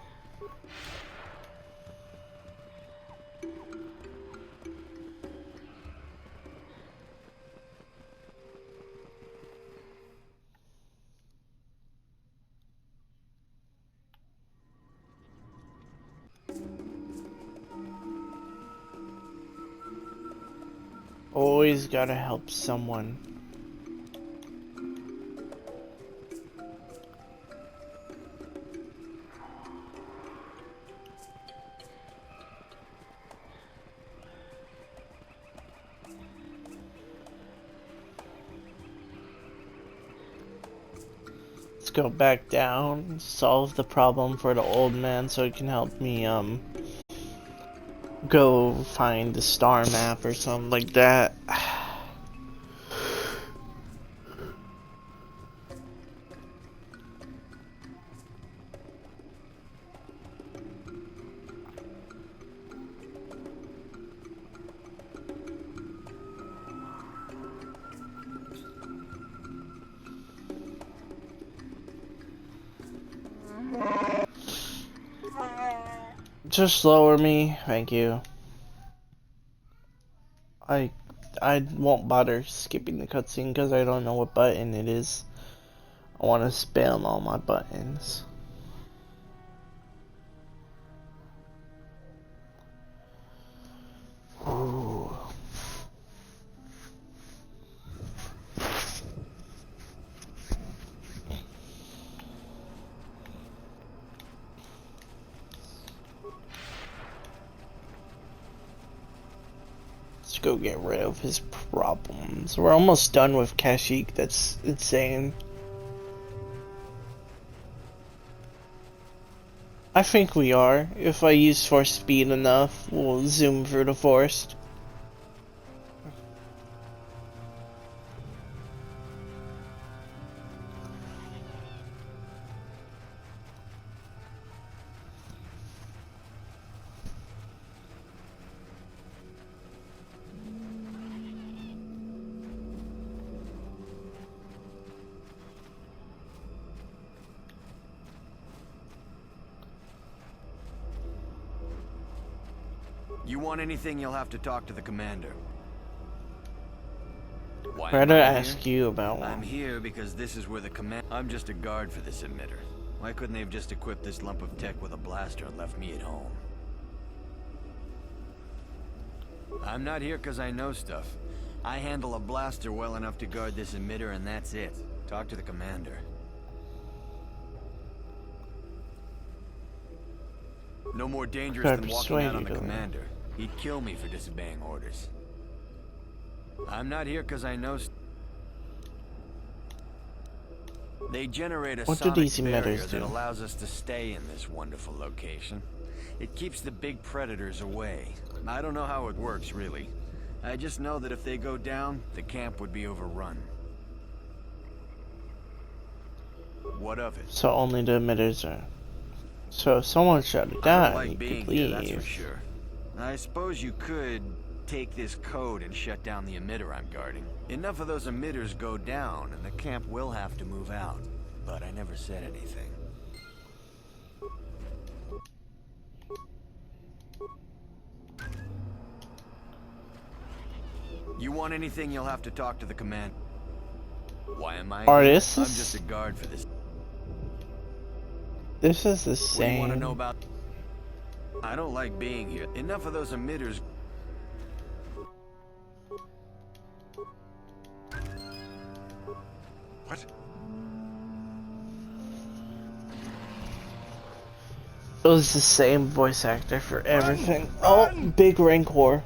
Always gotta help someone. Let's go back down, solve the problem for the old man so he can help me, go find the star map or something like that. Just lower me, thank you. I won't bother skipping the cutscene because I don't know what button it is. I want to spam all my buttons. Ooh. Let's go get rid of his problems. We're almost done with Kashyyyk. That's insane. I think we are. If I use force speed enough, we'll zoom through the forest. You want anything, you'll have to talk to the commander. Why Try to ask you about one. I'm here because this is where the I'm just a guard for this emitter. Why couldn't they have just equipped this lump of tech with a blaster and left me at home? I'm not here because I know stuff. I handle a blaster well enough to guard this emitter and that's it. Talk to the commander. No more dangerous than walking out on the commander. He'd kill me for disobeying orders. I'm not here because I know they generate a sonic barrier that allows us to stay in this wonderful location. It keeps the big predators away. I don't know how it works, really. I just know that if they go down, the camp would be overrun. What of it? So only the emitters are... So if someone shut it down, like you being could leave. Here, that's for sure. I suppose you could take this code and shut down the emitter I'm guarding. Enough of those emitters go down, and the camp will have to move out. But I never said anything. You want anything, you'll have to talk to the command. Why am I here? I'm just a guard for this. This is the same. What do you want to know about? I don't like being here. Enough of those emitters. What? It was the same voice actor for everything. Oh, big Rancor.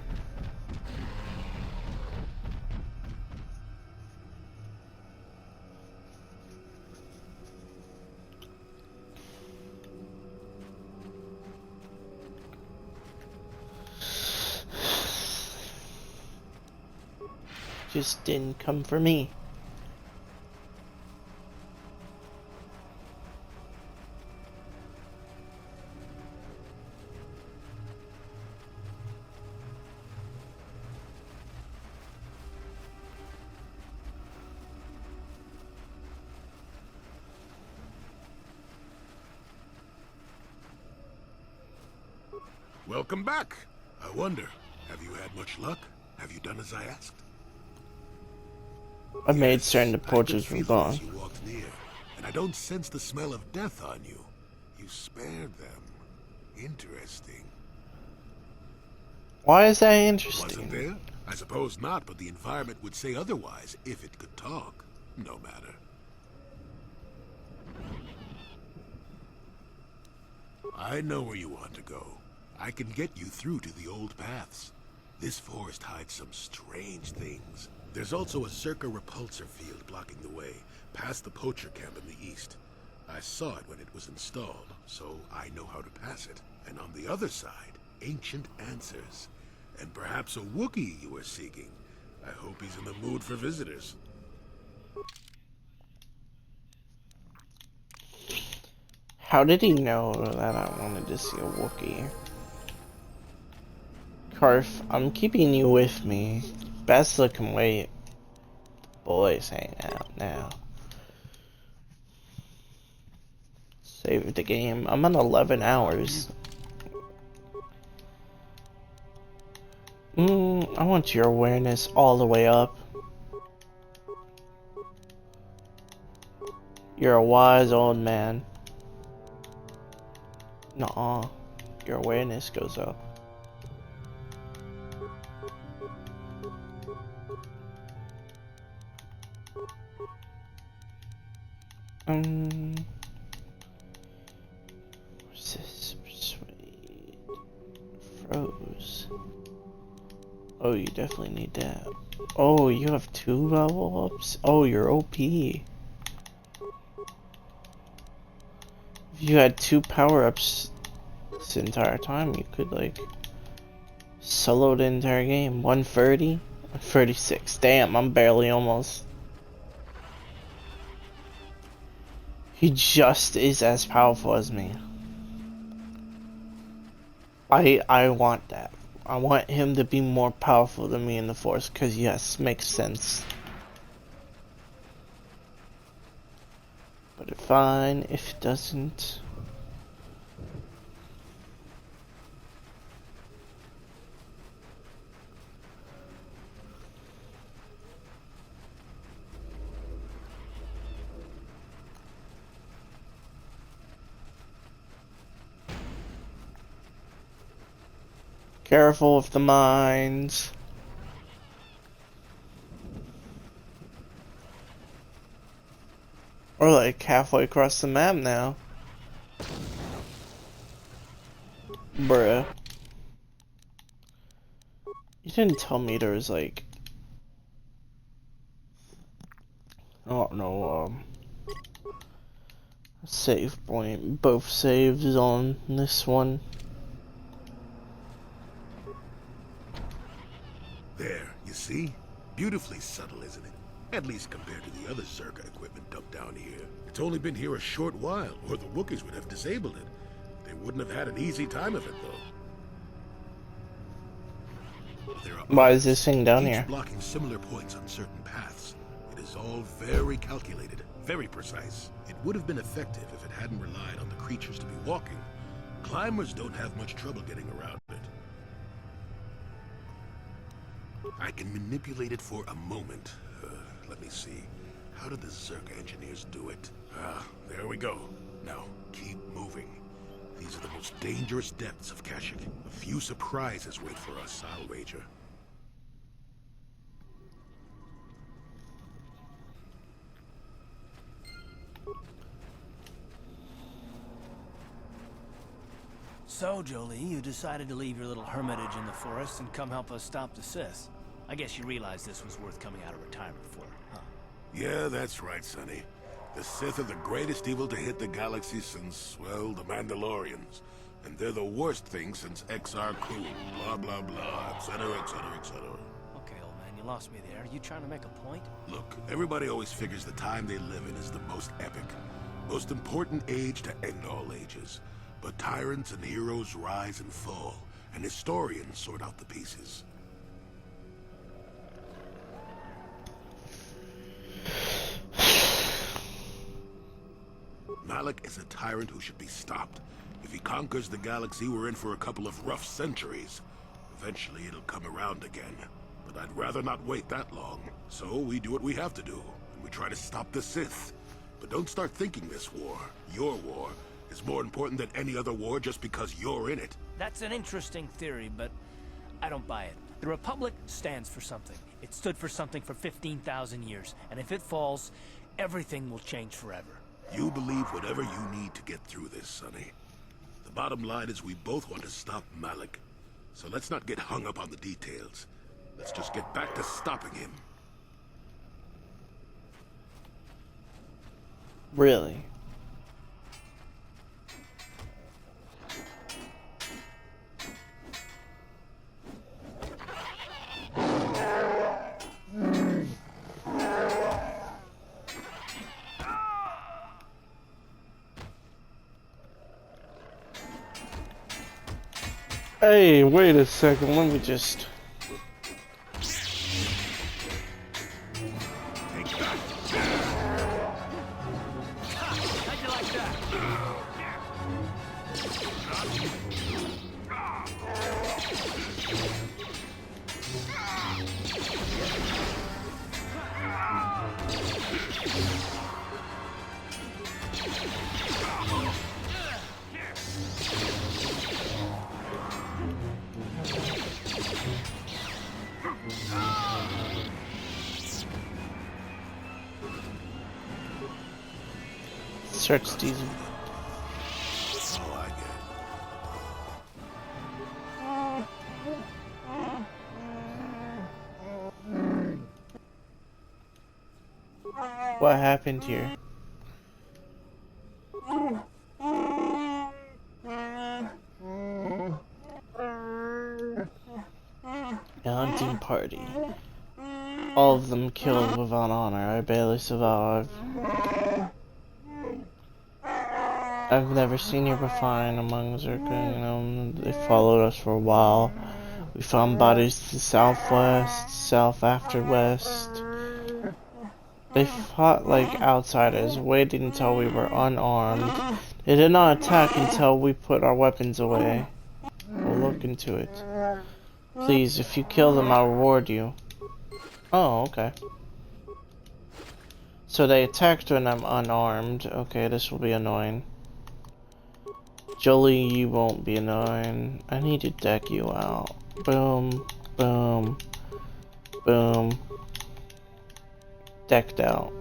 Just didn't come for me. Welcome back. I wonder, have you had much luck? Have you done as I asked? A maid starting to portraits from gone. You walked near, and I don't sense the smell of death on you. You spared them. Interesting. Why is that interesting? Wasn't there? I suppose not, but the environment would say otherwise if it could talk. No matter. I know where you want to go. I can get you through to the old paths. This forest hides some strange things. There's also a Circa repulsor field blocking the way, past the poacher camp in the east. I saw it when it was installed, so I know how to pass it. And on the other side, ancient answers. And perhaps a Wookiee you were seeking. I hope he's in the mood for visitors. How did he know that I wanted to see a Wookiee? Karf, I'm keeping you with me. Bastila can wait. Boys hang out now. Save the game. I'm on 11 hours. I want your awareness all the way up. You're a wise old man. Nuh-uh. Your awareness goes up. What's this? Persuade. Froze. Oh, you definitely need that. Oh, you have 2 level ups? Oh, you're OP. If you had 2 power ups this entire time, you could, like, solo the entire game. 130? 136. Damn, I'm barely almost. He just is as powerful as me. I want that. I want him to be more powerful than me in the Force, because yes, makes sense. But it's fine if it doesn't. Careful of the mines. We're like halfway across the map now. Bruh. You didn't tell me there was like... I don't know, save point. Both saves on this one. There, you see? Beautifully subtle, isn't it? At least compared to the other Zerka equipment dumped down here. It's only been here a short while, or the Wookiees would have disabled it. They wouldn't have had an easy time of it, though. Why is this thing down here? Blocking similar points on certain paths. It is all very calculated, very precise. It would have been effective if it hadn't relied on the creatures to be walking. Climbers don't have much trouble getting around it. I can manipulate it for a moment. Let me see. How did the Zerka engineers do it? There we go. Now, keep moving. These are the most dangerous depths of Kashyyyk. A few surprises wait for us, I'll wager. So, Jolie, you decided to leave your little hermitage in the forest and come help us stop the Sith. I guess you realized this was worth coming out of retirement for, huh? Yeah, that's right, Sonny. The Sith are the greatest evil to hit the galaxy since, well, the Mandalorians. And they're the worst thing since Exar Kun, blah, blah, blah, etc., etc., etc. Okay, old man, you lost me there. Are you trying to make a point? Look, everybody always figures the time they live in is the most epic, most important age to end all ages. But tyrants and heroes rise and fall, and historians sort out the pieces. Malak is a tyrant who should be stopped. If he conquers the galaxy, we're in for a couple of rough centuries. Eventually, it'll come around again. But I'd rather not wait that long. So we do what we have to do, and we try to stop the Sith. But don't start thinking this war, your war, is more important than any other war just because you're in it. That's an interesting theory, but I don't buy it. The Republic stands for something. It stood for something for 15,000 years, and if it falls, everything will change forever. You believe whatever you need to get through this, Sonny. The bottom line is we both want to stop Malak. So let's not get hung up on the details. Let's just get back to stopping him. Really? Hey, wait a second, let me just... Starts teasing. Oh, I get it. What happened here? A hunting party. All of them killed without honor. I barely survived. I've never seen you before among Zerka. They followed us for a while. We found bodies to the southwest, south after west. They fought like outsiders, waiting until we were unarmed. They did not attack until we put our weapons away. We'll look into it. Please, if you kill them, I'll reward you. Oh, okay. So they attacked when I'm unarmed. Okay, this will be annoying. Jolie, you won't be annoying. I need to deck you out. Boom, boom, boom. Decked out.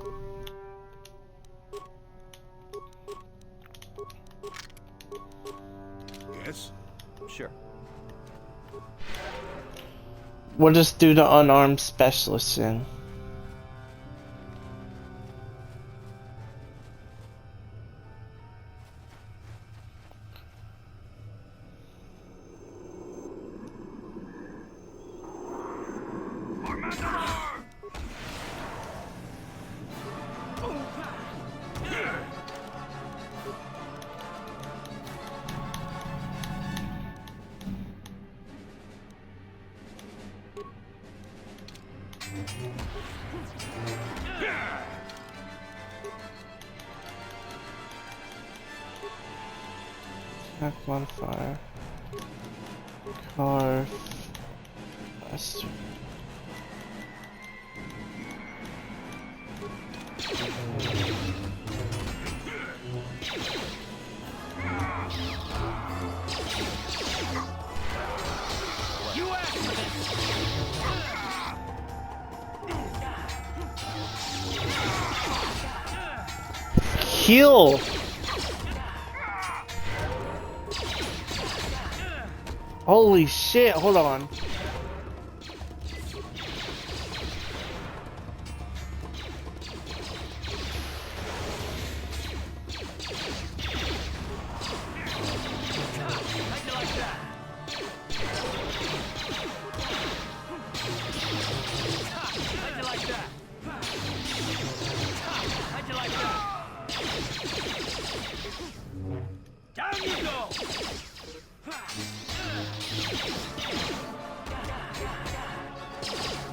Yes? Sure. We'll just do the unarmed specialist then. Attack modifier. Carve. Faster. Heal! Holy shit, hold on.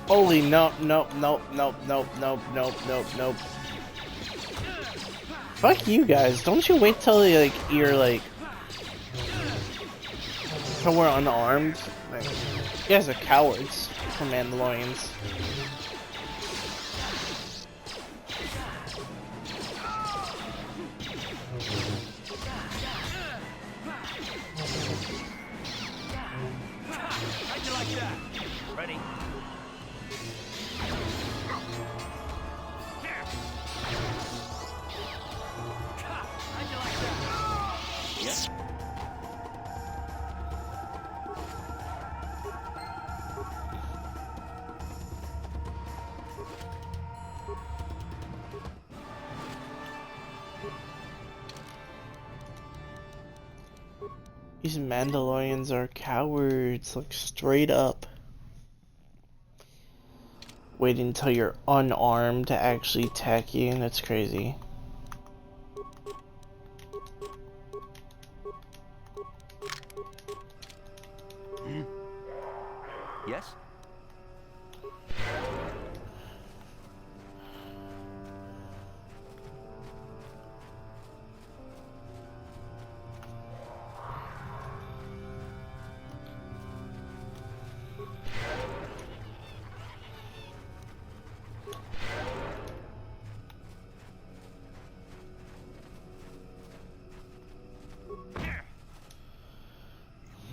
Holy nope, nope, nope, nope, nope, nope, nope, nope, nope. Fuck you guys, don't you wait till you're like till we're unarmed? Like, you guys are cowards for Mandalorians. How'd you like that? Ready? These Mandalorians are cowards, like straight up. Waiting until you're unarmed to actually attack you, that's crazy. Yes?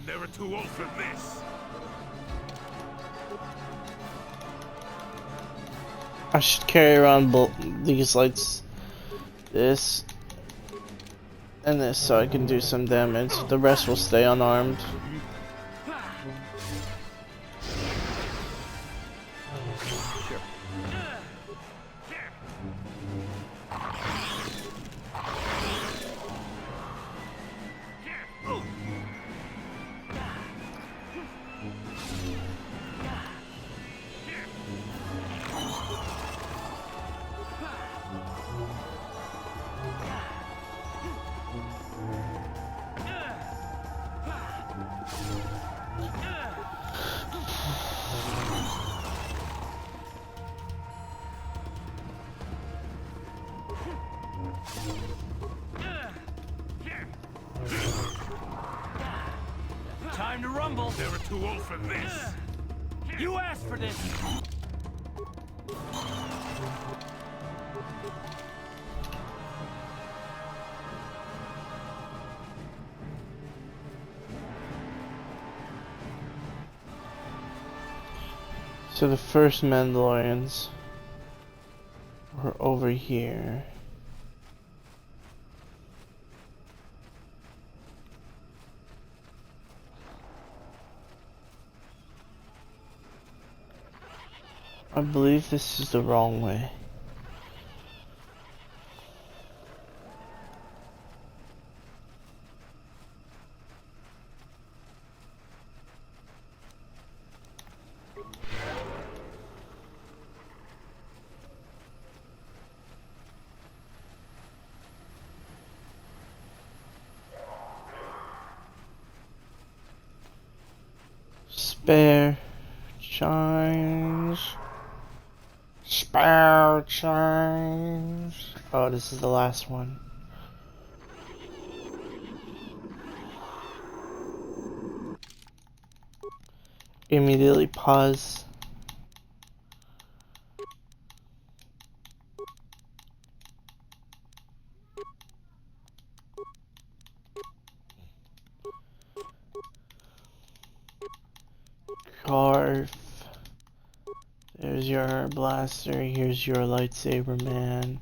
Never too old for this. I should carry around these lights. This And this so I can do some damage. The rest will stay unarmed. Time to rumble. They were too old for this. You asked for this. So the first Mandalorians were over here. I believe this is the wrong way. Spare change. Spare change. Oh, this is the last one. Immediately pause. Carve. There's your blaster, here's your lightsaber, man.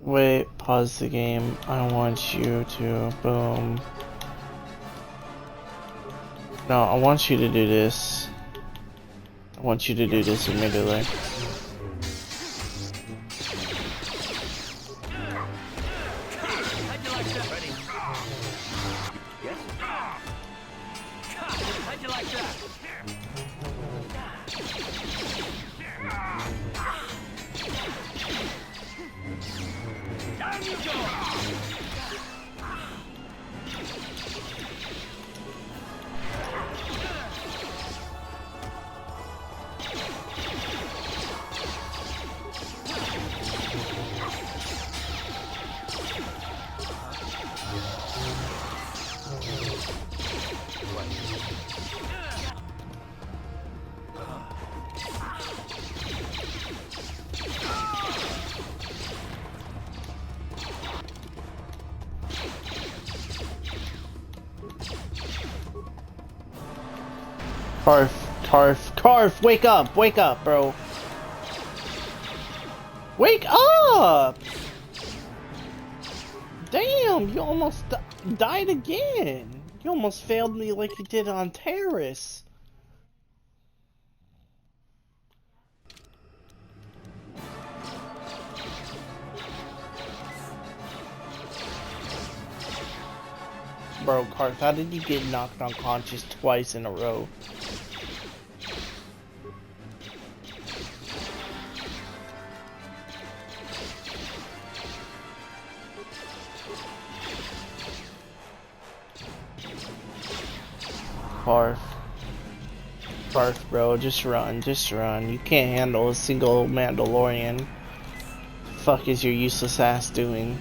Wait, pause the game. I want you to, boom. No, I want you to do this. I want you to do this immediately. How'd you like that? Down you go! Carf, wake up, bro. Wake up! Damn, you almost died again. You almost failed me like you did on Terrace. Bro, Carf, how did you get knocked unconscious twice in a row? Barf, bro, just run. You can't handle a single Mandalorian. The fuck is your useless ass doing?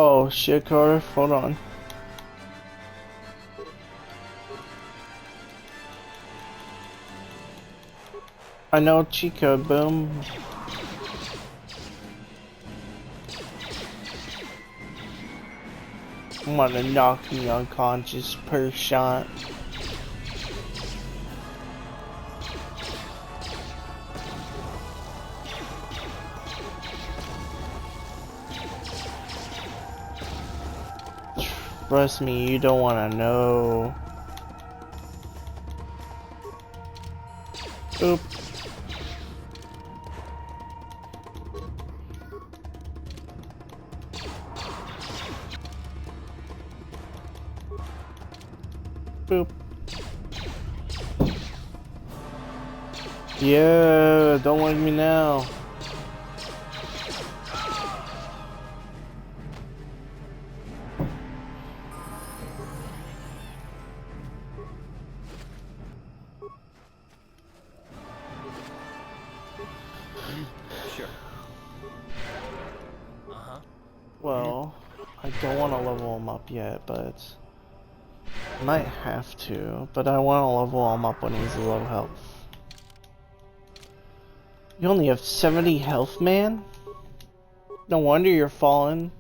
Oh shit, Carter, hold on. I know cheat code, boom. I'm gonna knock me unconscious per shot. Trust me, you don't wanna know. Oop. Boop. Yeah, don't like me now. Sure. Well, I don't want to level him up yet, but I might have to. But I want to level him up when he's low health. You only have 70 health, man? No wonder you're falling.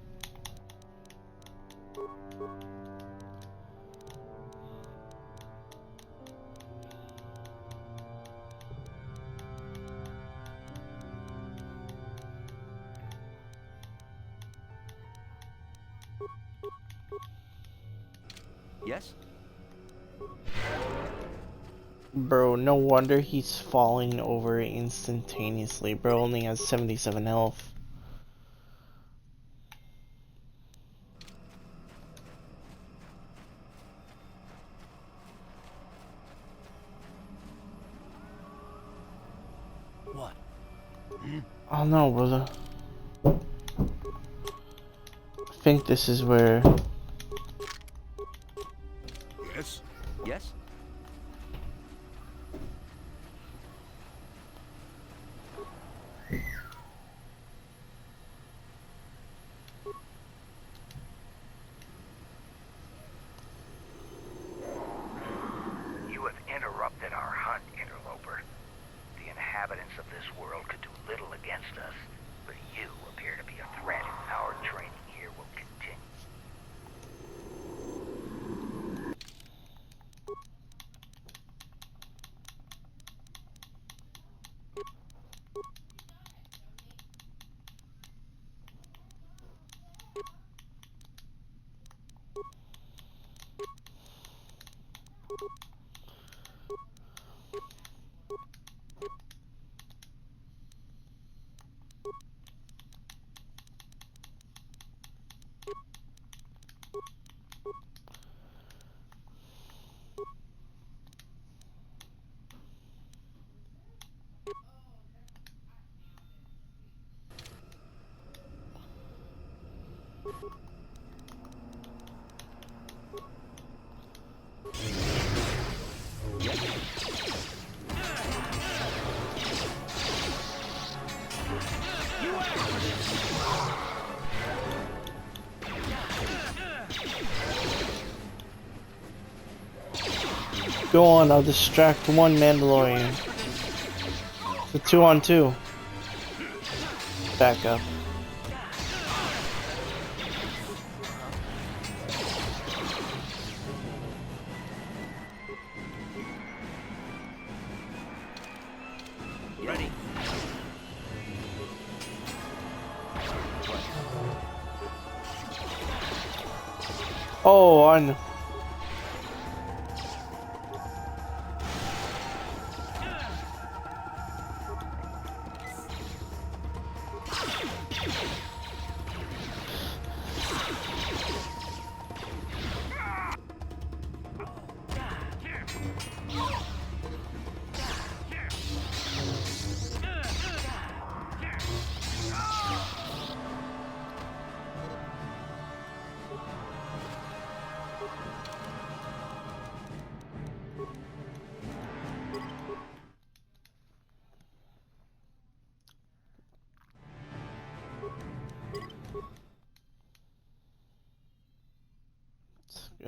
Yes? Bro, no wonder he's falling over instantaneously. Bro only has 77 health. What? Oh no, brother. I think this is where... Yes? Yes? You have interrupted our hunt, interloper. The inhabitants of this world could do little against us, but you appear to be a threat, and our training here will continue. Go on, I'll distract one Mandalorian. It's a 2-on-2. Back up. Ready. Oh, on.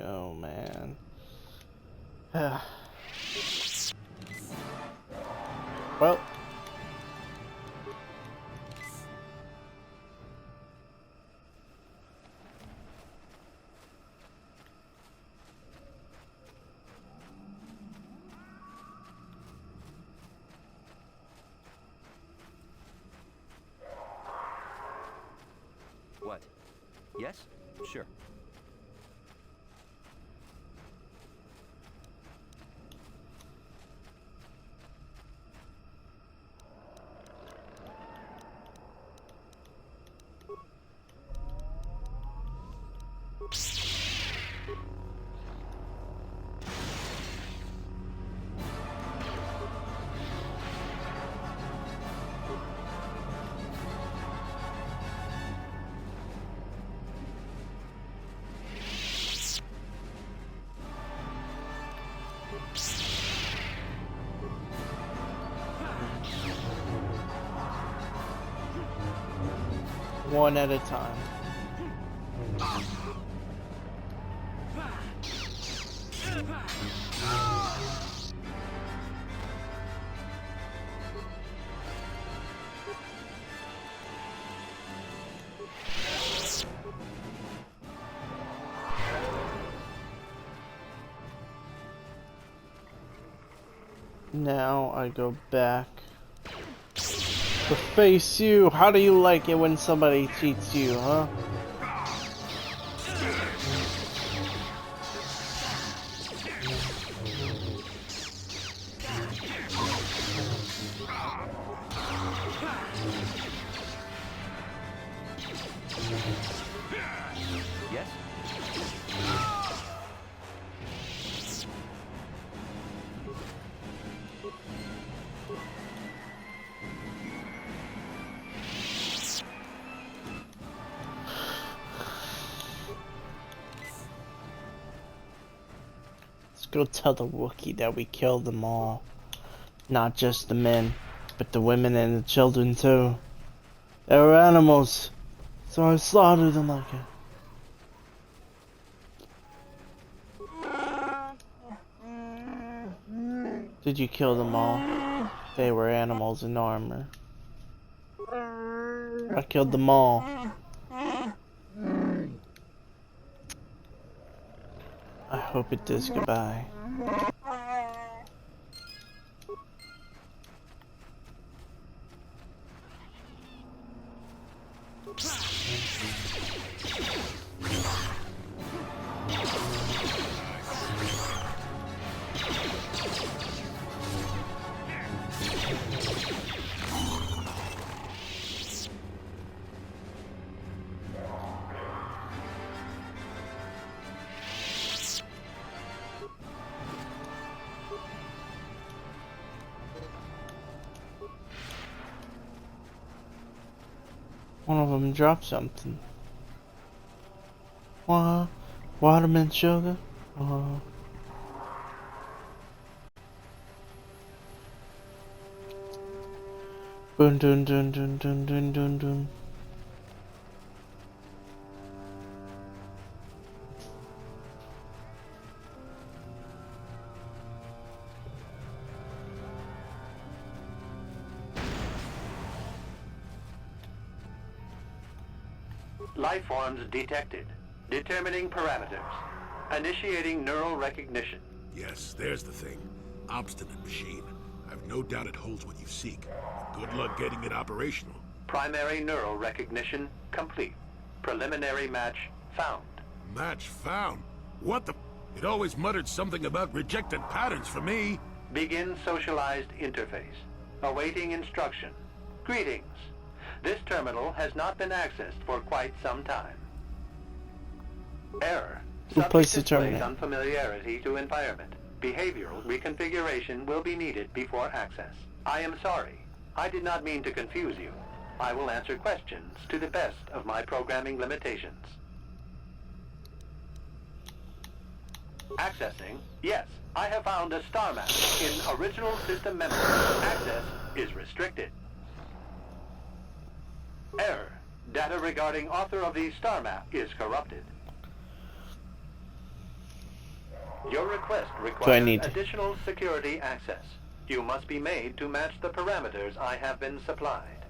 Oh, man. Well. What? Yes? Sure. One at a time. Now I go back to face you. How do you like it when somebody cheats you, huh? Yes? Let's go tell the Wookiee that we killed them all. Not just the men, but the women and the children too. They were animals, so I slaughtered them like it. Did you kill them all? They were animals in armor. I killed them all. I hope it does goodbye. One of them dropped something. Watermelon sugar? Dun dun dun dun dun dun dun dun. Life forms detected. Determining parameters. Initiating neural recognition. Yes, there's the thing. Obstinate machine. I've no doubt it holds what you seek. Good luck getting it operational. Primary neural recognition complete. Preliminary match found. Match found? What the... It always muttered something about rejected patterns for me. Begin socialized interface. Awaiting instruction. Greetings. This terminal has not been accessed for quite some time. Error. Replace the Subject displays terminal. unfamiliarity to environment. Behavioral reconfiguration will be needed before access. I am sorry. I did not mean to confuse you. I will answer questions to the best of my programming limitations. Accessing. Yes, I have found a star map in original system memory. Access is restricted. Error. Data regarding author of the star map is corrupted. Your request Do I requires need additional security access. You must be made to match the parameters I have been supplied.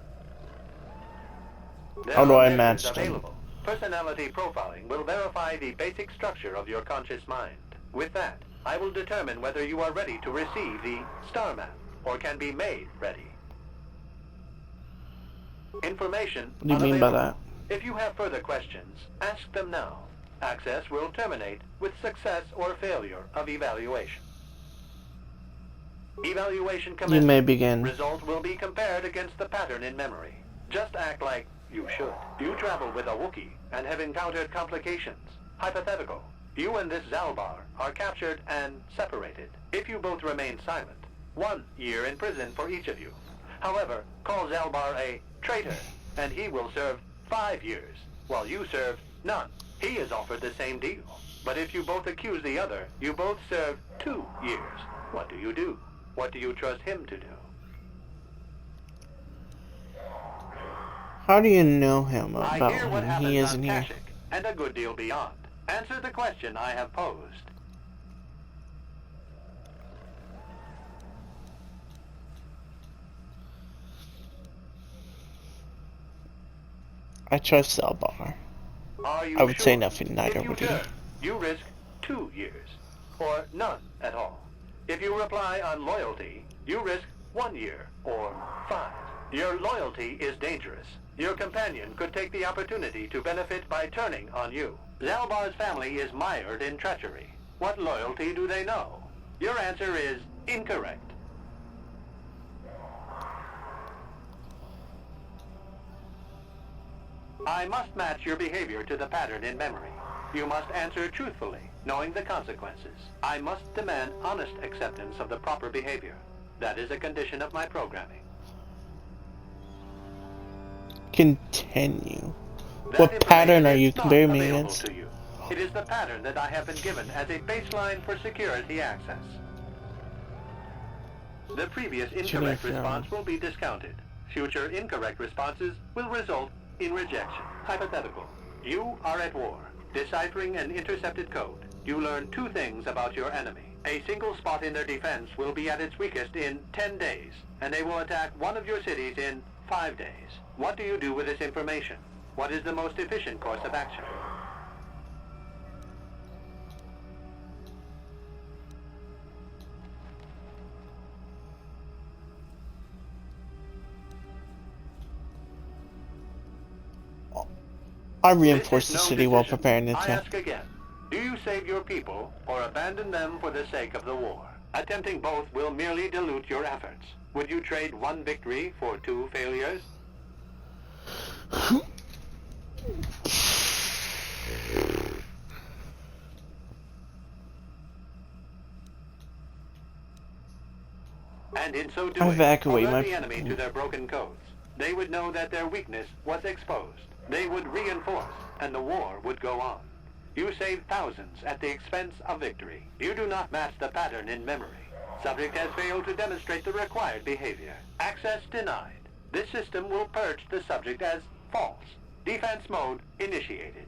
How do I match them? Available. Personality profiling will verify the basic structure of your conscious mind. With that, I will determine whether you are ready to receive the star map or can be made ready. Information What do you mean by that? If you have further questions, ask them now. Access will terminate with success or failure of evaluation. Evaluation commences. You may begin. Result will be compared against the pattern in memory. Just act like you should. You travel with a Wookiee and have encountered complications. Hypothetical. You and this Zalbar are captured and separated. If you both remain silent, 1 year in prison for each of you. However, call Zalbar a traitor, and he will serve 5 years, while you serve none. He is offered the same deal. But if you both accuse the other, you both serve 2 years. What do you do? What do you trust him to do? How do you know him I about hear what him? happens He isn't on here. Kashyyyk, and a good deal beyond. Answer the question I have posed. I trust Zalbar. Are you I would sure? say nothing If neither you would you. turn, you risk 2 years, or none at all. If you reply on loyalty, you risk 1 year, or 5. Your loyalty is dangerous. Your companion could take the opportunity to benefit by turning on you. Zalbar's family is mired in treachery. What loyalty do they know? Your answer is incorrect. I must match your behavior to the pattern in memory. You must answer truthfully, knowing the consequences. I must demand honest acceptance of the proper behavior. That is a condition of my programming. Continue. That What pattern are information you is not comparing me available against? to you. It is the pattern that I have been given as a baseline for security access. The previous incorrect response will be discounted. Future incorrect responses will result in rejection. Hypothetical. You are at war, deciphering an intercepted code. You learn 2 things about your enemy. A single spot in their defense will be at its weakest in 10 days, and they will attack one of your cities in 5 days. What do you do with this information? What is the most efficient course of action? I reinforce the city while preparing the I attack. ask again. Do you save your people or abandon them for the sake of the war? Attempting both will merely dilute your efforts. Would you trade 1 victory for 2 failures? And in so doing, Evacuate alert my the enemy to their broken codes. They would know that their weakness was exposed. They would reinforce, and the war would go on. You save thousands at the expense of victory. You do not match the pattern in memory. Subject has failed to demonstrate the required behavior. Access denied. This system will purge the subject as false. Defense mode initiated.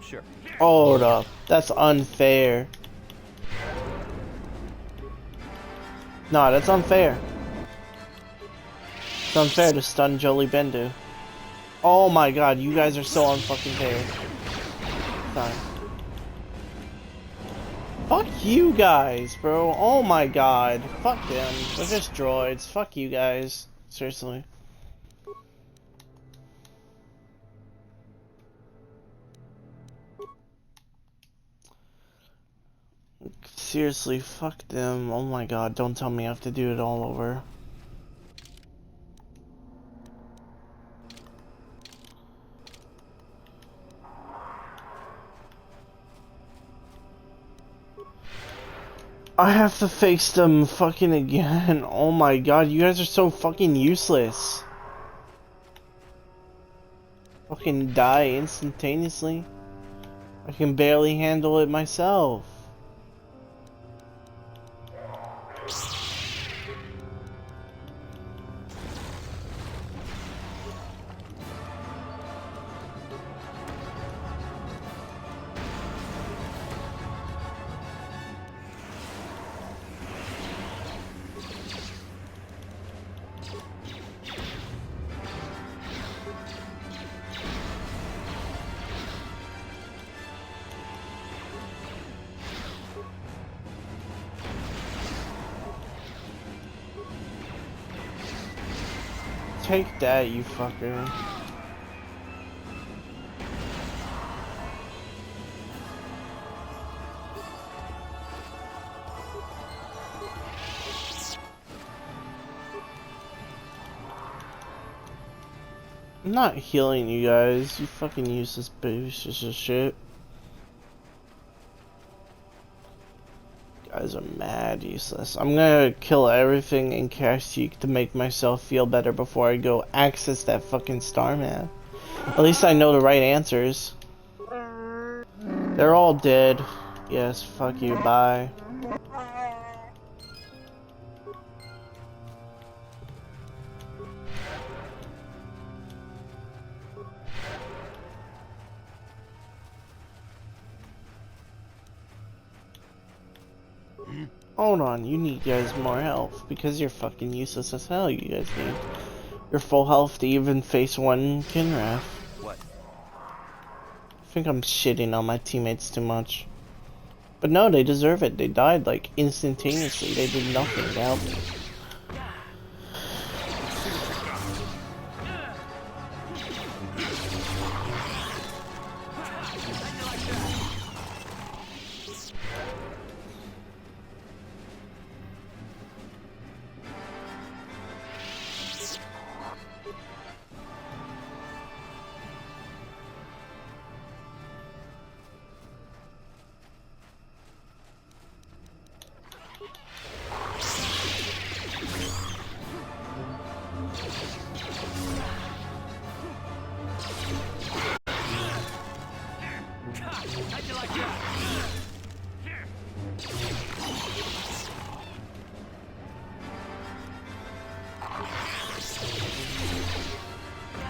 Sure. Hold up. That's unfair. No, that's unfair. It's unfair to stun Jolie Bendu. Oh my god, you guys are so unfucking fair. Sorry. Fuck you guys, bro. Oh my god. Fuck them. They're just droids. Fuck you guys. Seriously. Seriously, fuck them. Oh my god, don't tell me I have to do it all over. I have to face them fucking again. Oh my god, you guys are so fucking useless. Fucking die instantaneously. I can barely handle it myself. Take that, you fucker. I'm not healing you guys, you fucking useless pieces of shit. You guys are mad useless. I'm gonna kill everything in Kashyyyk to make myself feel better before I go access that fucking star map. At least I know the right answers. They're all dead. Yes, fuck you, bye. Hold on, you need guys more health because you're fucking useless as hell. You guys need your full health to even face one Kinrath. What? I think I'm shitting on my teammates too much. But no, they deserve it. They died like instantaneously. They did nothing to help me.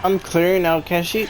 I'm clearing out Kashyyyk.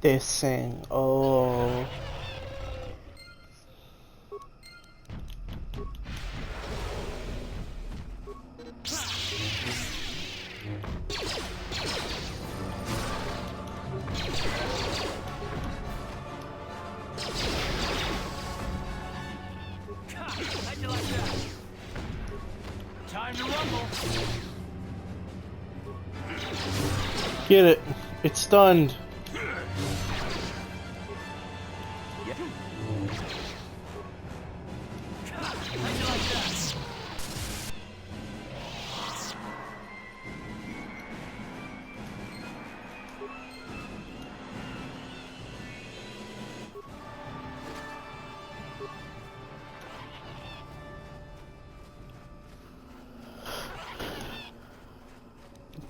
This thing, oh. Time to rumble. Get it. It's stunned.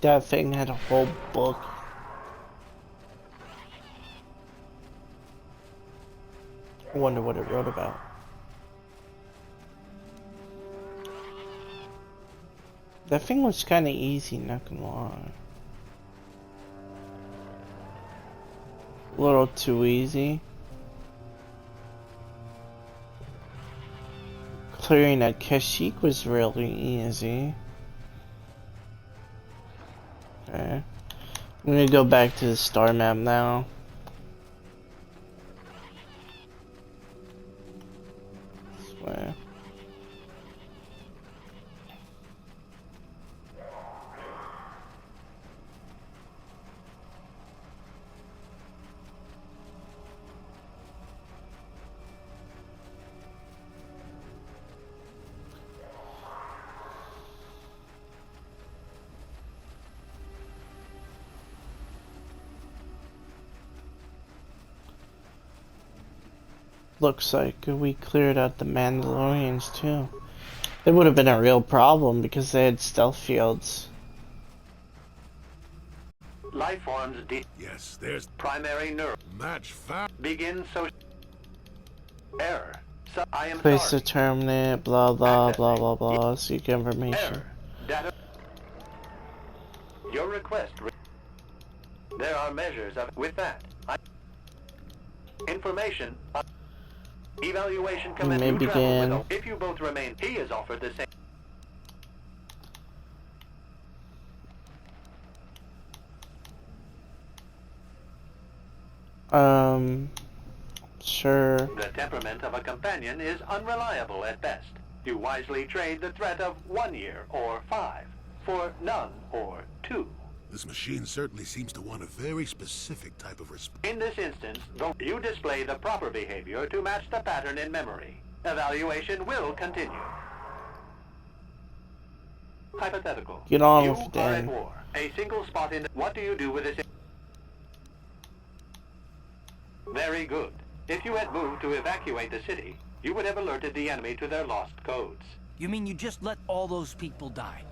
That thing had a whole book. I wonder what it wrote about. That thing was kind of easy, not gonna lie. A little too easy. Clearing a Kashyyyk was really easy. Okay. I'm gonna go back to the star map now. This way. Looks like we cleared out the Mandalorians too. It would have been a real problem because they had stealth fields. Life forms yes, there's primary neural match found. Begin social error. So I am Place sorry. to terminate, blah blah blah blah blah. Seek information. Error. Data. Your request. There are measures of with that. Information. Evaluation commence. May begin. If you both remain, he is offered the same. Sure. The temperament of a companion is unreliable at best. You wisely trade the threat of 1 year or 5 for none or 2. This machine certainly seems to want a very specific type of response. In this instance, though you display the proper behavior to match the pattern in memory. Evaluation will continue. Hypothetical. Get on you with it, are Dan. at war. A single spot in. What do you do with this? Very good. If you had moved to evacuate the city, you would have alerted the enemy to their lost codes. You mean you just let all those people die?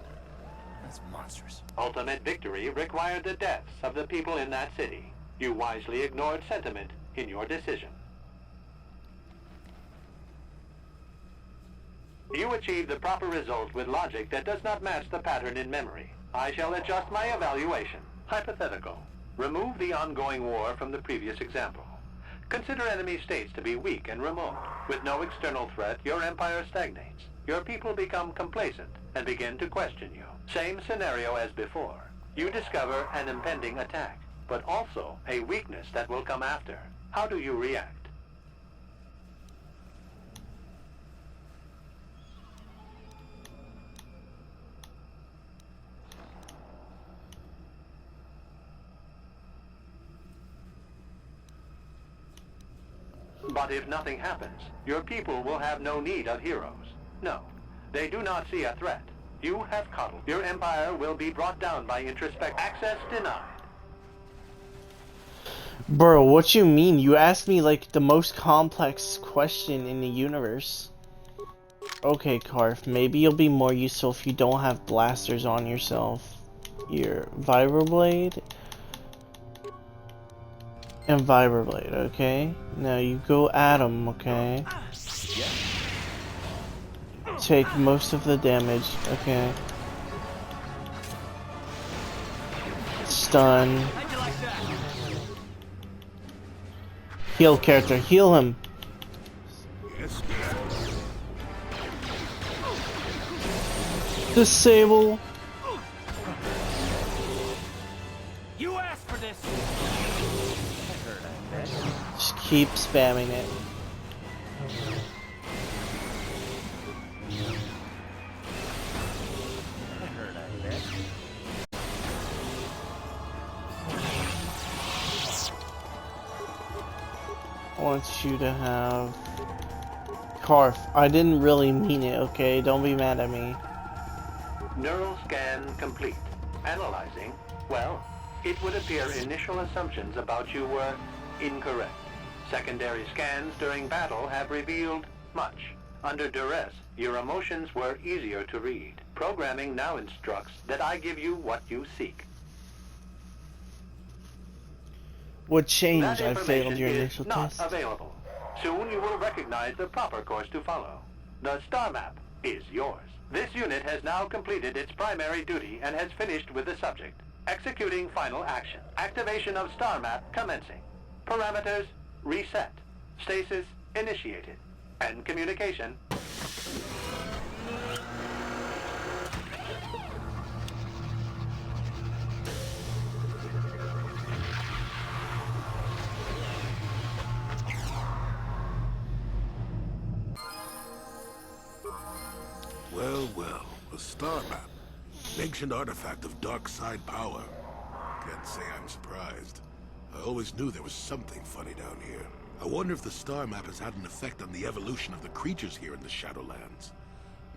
That's monstrous. Ultimate victory required the deaths of the people in that city. You wisely ignored sentiment in your decision. You achieved the proper result with logic that does not match the pattern in memory. I shall adjust my evaluation. Hypothetical. Remove the ongoing war from the previous example. Consider enemy states to be weak and remote. With no external threat, your empire stagnates. Your people become complacent and begin to question you. Same scenario as before. You discover an impending attack, but also a weakness that will come after. How do you react? But if nothing happens, your people will have no need of heroes. No, they do not see a threat. You have coddled. Your empire will be brought down by introspect. Access denied. Bro, what you mean? You asked me like the most complex question in the universe. Okay, Karf, maybe you'll be more useful if you don't have blasters on yourself. Your Vibroblade and Vibroblade, okay? Now you go at him, okay? Take most of the damage, okay? Stun. Heal character, heal him! Yes. Disable! You asked for this! Just keep spamming it. I want you to have... Karf, I didn't really mean it, okay? Don't be mad at me. Neural scan complete. Analyzing. Well, it would appear initial assumptions about you were incorrect. Secondary scans during battle have revealed much. Under duress, your emotions were easier to read. Programming now instructs that I give you what you seek. What change? That I failed your information initial is not test. available. Soon you will recognize the proper course to follow. The star map is yours. This unit has now completed its primary duty and has finished with the subject. Executing final action. Activation of star map commencing. Parameters reset. Stasis initiated. End communication. Well, well, a star map. An ancient artifact of dark side power. Can't say I'm surprised. I always knew there was something funny down here. I wonder if the star map has had an effect on the evolution of the creatures here in the Shadowlands.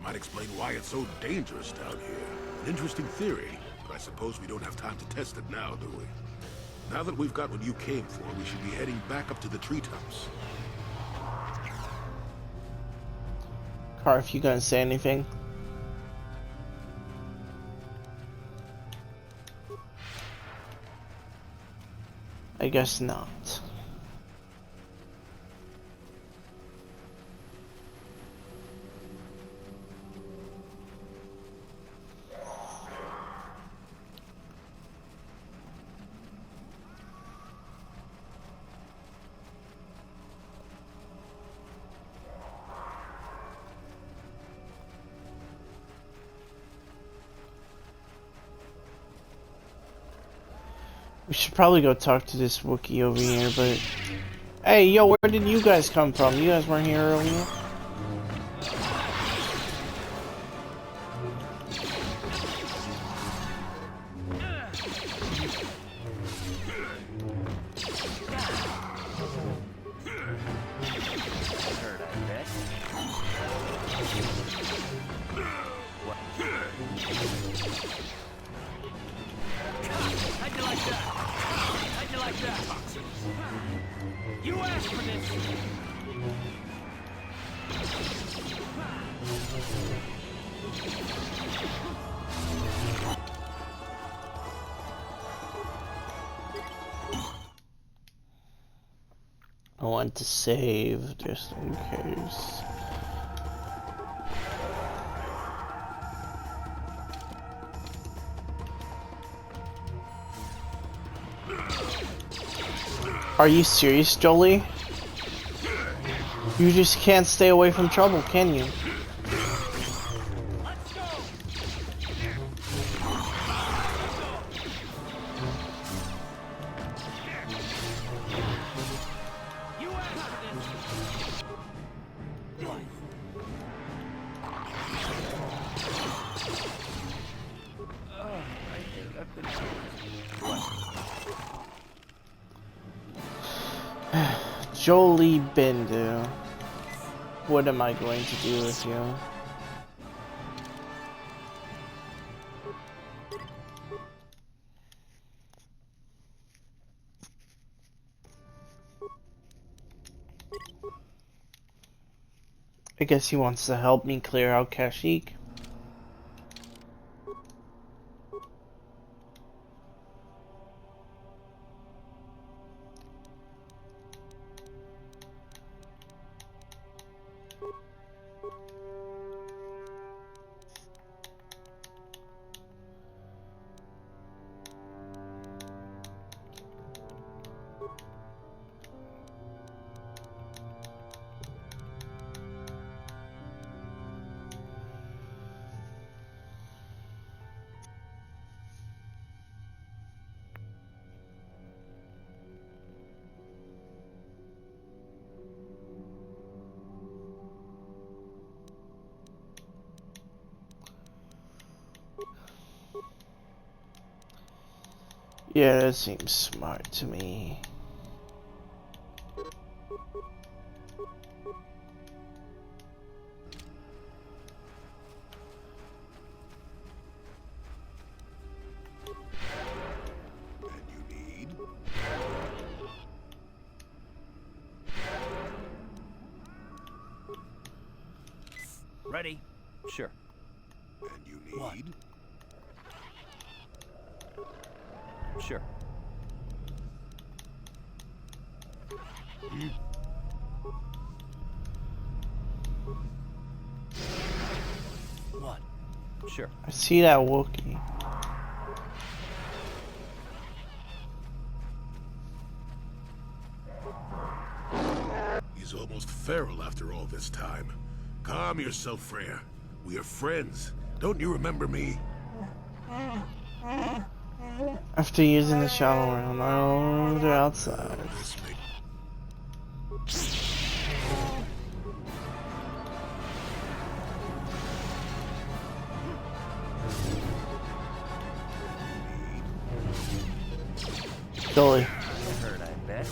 Might explain why it's so dangerous down here. An interesting theory, but I suppose we don't have time to test it now, do we? Now that we've got what you came for, we should be heading back up to the treetops. Carf, you gonna say anything? I guess not. We should probably go talk to this Wookiee over here, but... Hey, yo, where did you guys come from? You guys weren't here earlier? You asked for this! I want to save just in case. Are you serious, Jolie? You just can't stay away from trouble, can you? Jolie Bindu, what am I going to do with you? I guess he wants to help me clear out Kashyyyk. Yeah, that seems smart to me. Ready? Sure. And you need? What? Sure. What? Sure. I see that Wookiee. is almost feral after all this time. Calm yourself, Freya. We are friends. Don't you remember me? After using the shower room, I order outside. Dolly. Hurt, I bet.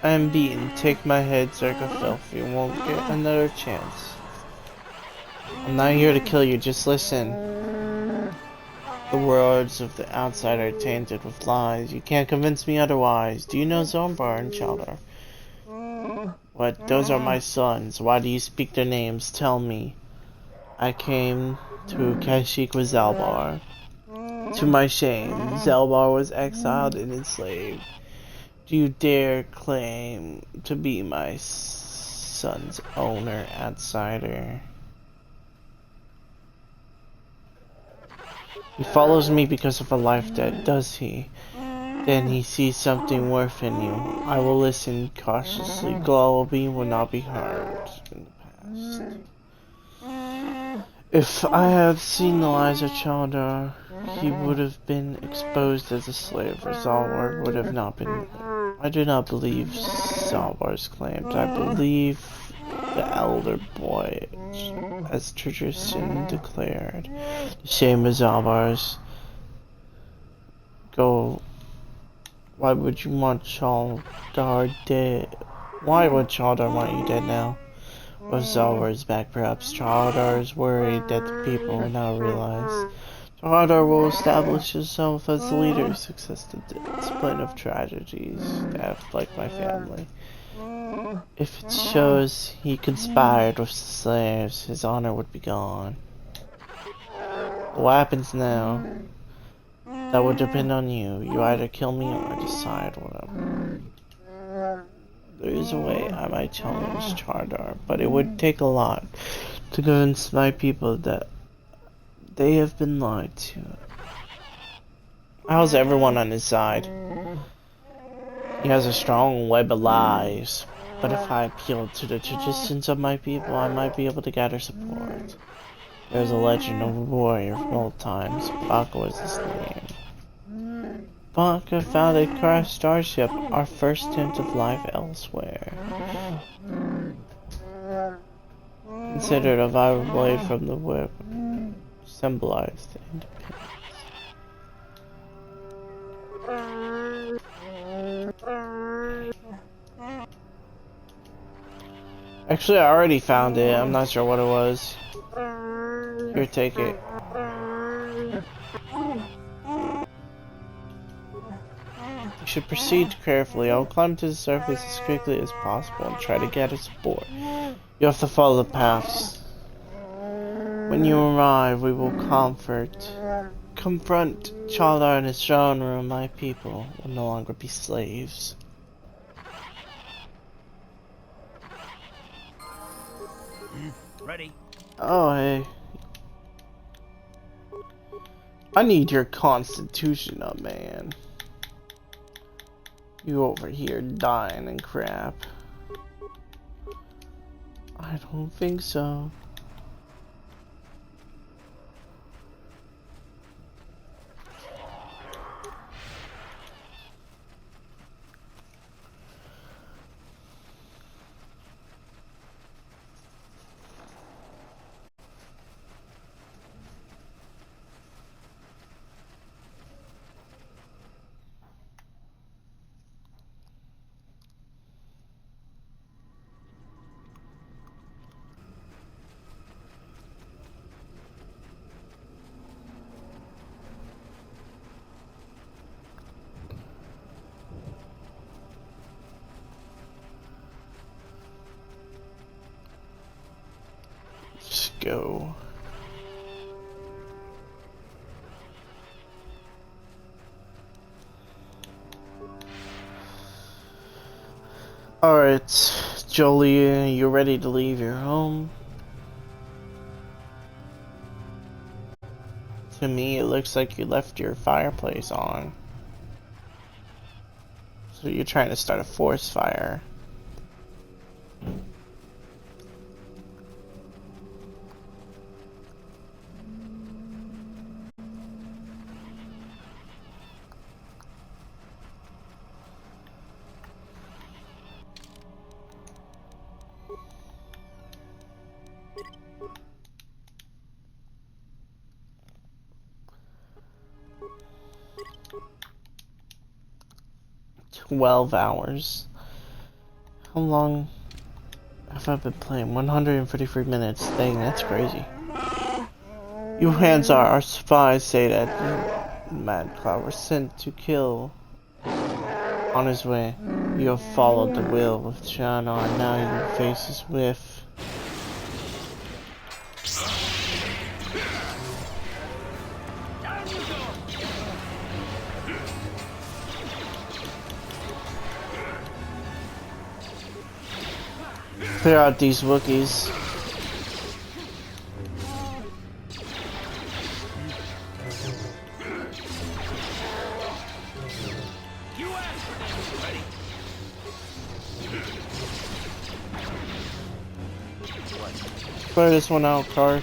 I am beaten. Take my head, Circa Filthy. You won't get another chance. I'm not here to kill you, just listen. The words of the outside are tainted with lies. You can't convince me otherwise. Do you know Zombar and Chowder? What? Those are my sons. Why do you speak their names? Tell me. I came to Kashyyyk with Zalbar. To my shame, Zalbar was exiled and enslaved. Do you dare claim to be my son's owner, outsider? He follows me because of a life debt, does he? Then he sees something worth in you. I will listen cautiously. Globby will not be harmed in the past. If I had seen the lies of Chaldar, he would have been exposed as a slave, or Zalbar would have not been. I do not believe Zalbar's claims. I believe the elder boy, as tradition declared. The shame is Zalbar's. Go. Why would you want Chaldar dead? Why would Chaldar want you dead now? With Zalbar is back, perhaps Chaldar is worried that the people will now realize. Chaldar will establish himself as the leader, success to discipline of tragedies, death like my family. If it shows he conspired with the slaves, his honor would be gone. What happens now? That would depend on you. You either kill me or decide whatever. There is a way I might challenge Chaldar, but it would take a lot to convince my people that they have been lied to. How's everyone on his side? He has a strong web of lies, but if I appeal to the traditions of my people, I might be able to gather support. There's a legend of a warrior from old times. Baka was his name. Baka found a crashed starship, our first hint of life elsewhere. Considered a vital blade from the whip, symbolized independence. Actually, I already found it. I'm not sure what it was. Here, take it. You should proceed carefully. I'll climb to the surface as quickly as possible and try to gather support. You have to follow the paths. When you arrive, we will confront Chaldar in his throne room. My people will no longer be slaves. Ready? Oh, hey. I need your constitution up, man. You over here dying and crap. I don't think so. Let's go. Alright, Jolie, you ready to leave your home? To me, it looks like you left your fireplace on. So you're trying to start a forest fire. $12 hours. How long have I been playing? 153 minutes. Dang, that's crazy. You hands are our spies say that Mad Cloud was sent to kill. On his way, you have followed the will of Shinar, and now your face is with. Clear out these Wookiees. Clear this one out, Karth.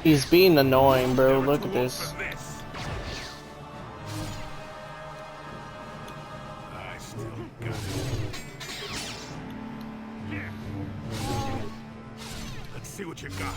He's being annoying, bro. Look at this. Let's see what you got.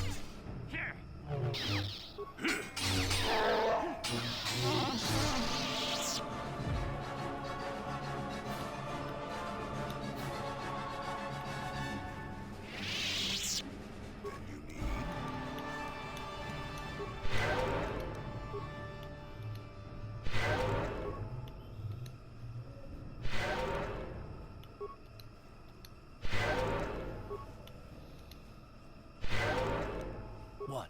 What?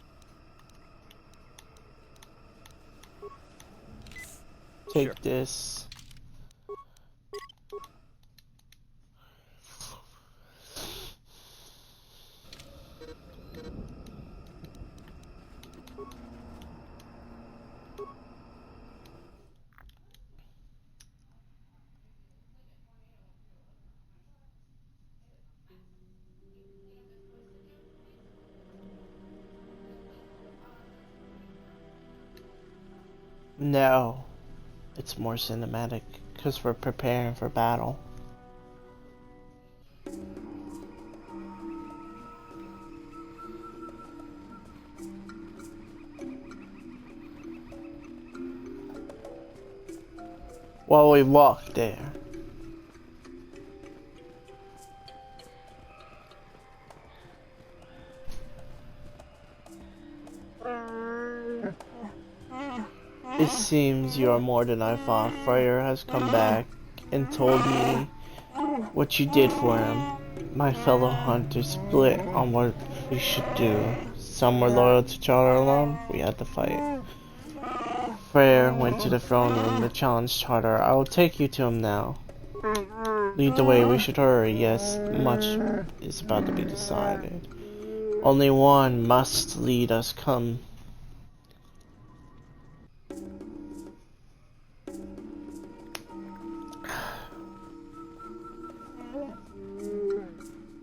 Take this. No, it's more cinematic because we're preparing for battle. While we walk there. It seems you are more than I thought. Freyr has come back and told me what you did for him. My fellow hunters split on what we should do. Some were loyal to Charter alone. We had to fight. Freyr went to the throne room to challenge Charter. I will take you to him now. Lead the way. We should hurry. Yes, much is about to be decided. Only one must lead us. Come.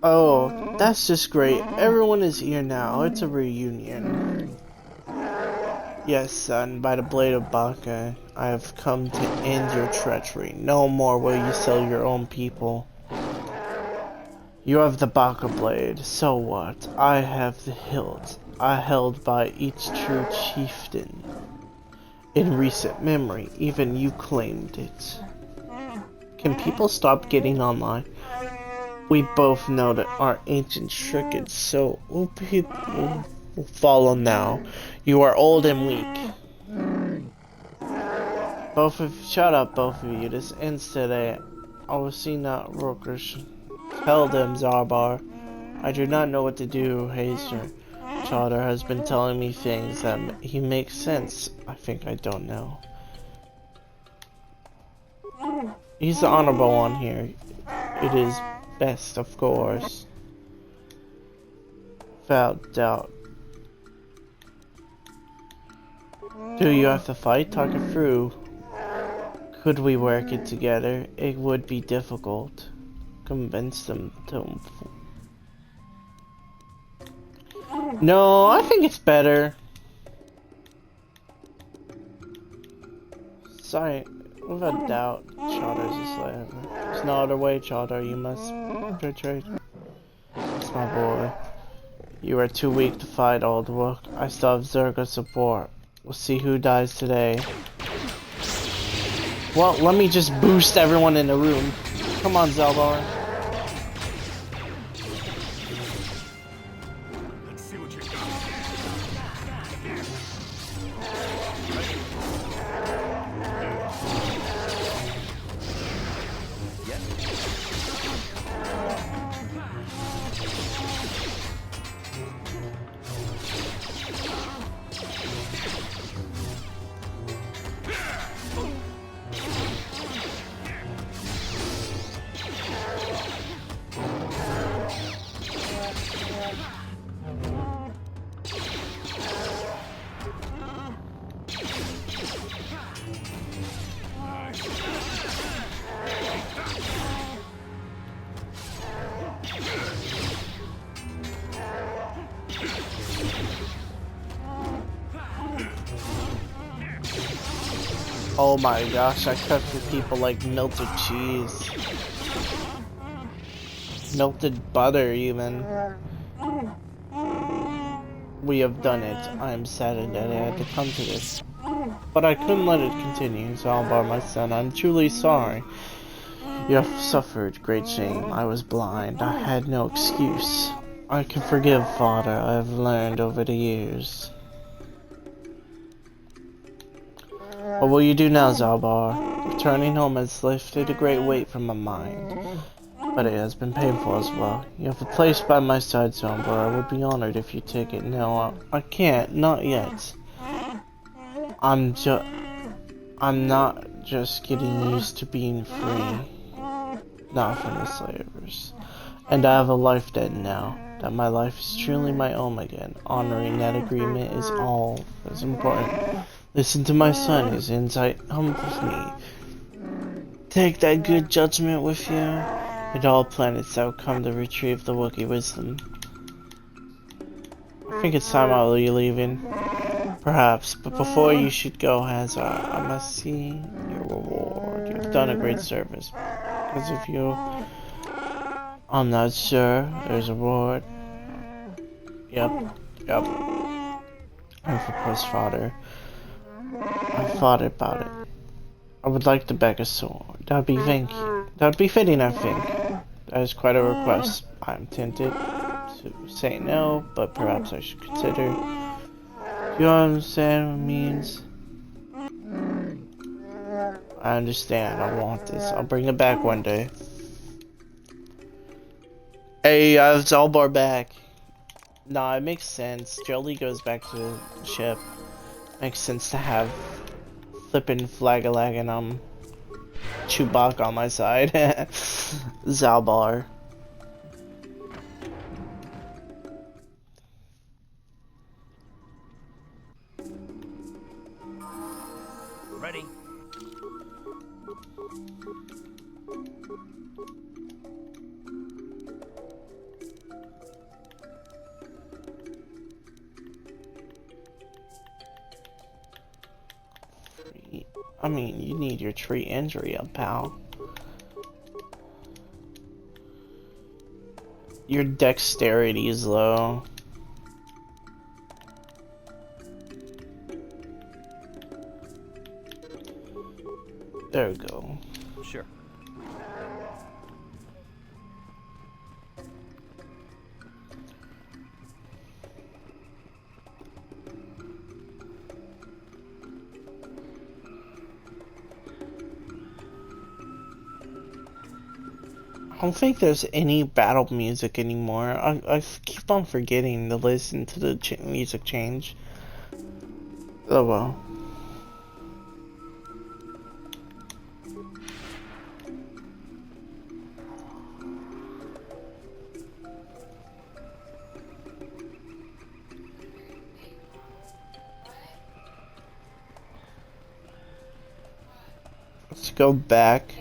Oh, that's just great. Everyone is here now. It's a reunion. Yes, son, by the blade of Baka, I have come to end your treachery. No more will you sell your own people. You have the Baka blade. So what? I have the hilt. I held by each true chieftain. In recent memory, even you claimed it. Can people stop getting online? We both know that our ancient trick is so people will follow now. You are old and weak. Shut up, both of you. This instant, I will see not Rokers. Tell them, Zarbar. I do not know what to do, Hazer. Chowder has been telling me things that he makes sense. I think I don't know. He's the honorable one here. It is best, of course. Without doubt. Do you have to fight? Talk it through. Could we work it together? It would be difficult. Convince them to... No, I think it's better. Sorry, without doubt, Chowder's a slave. There's no other way, Chowder. You must betray. That's my boy. You are too weak to fight, old Rook. I still have Zerga's support. We'll see who dies today. Well, let me just boost everyone in the room. Come on, Zelbar. Let's see what you got. Oh my gosh, I cut through people like melted cheese. Melted butter, even. We have done it. I am saddened that it had to come to this. But I couldn't let it continue, Zalbar, my son. I'm truly sorry. You have suffered great shame. I was blind. I had no excuse. I can forgive, Father. I have learned over the years. What will you do now, Zalbar? Returning home has lifted a great weight from my mind, but it has been painful as well. You have a place by my side, Zalbar. I would be honored if you take it. No, I can't. Not yet. I'm not just getting used to being free. Not from the slavers. And I have a life debt now. That my life is truly my own again. Honoring that agreement is all that's important. Listen to my son, his insight humbles me. Take that good judgment with you, and all planets that will come to retrieve the Wookiee wisdom. I think it's time I'll be leaving. Perhaps, but before you should go, Hazar, I must see your reward. You've done a great service. Because of you, I'm not sure there's a reward. Yep. And for course, Father. I thought about it. I would like to beg a sword. That'd be fitting, I think. That is quite a request. I'm tempted to say no, but perhaps I should consider. Do you understand what it means? I understand. I want this. I'll bring it back one day. Hey, I have Zalbar back. Nah, it makes sense. Jolie goes back to the ship. Makes sense to have flippin' Flagalag and Chewbacca on my side. Zalbar. Ready? I mean, you need your tree injury up, pal. Your dexterity is low. There we go. Sure. don't think there's any battle music anymore. I keep on forgetting to listen to the music change. Oh well. Let's go back.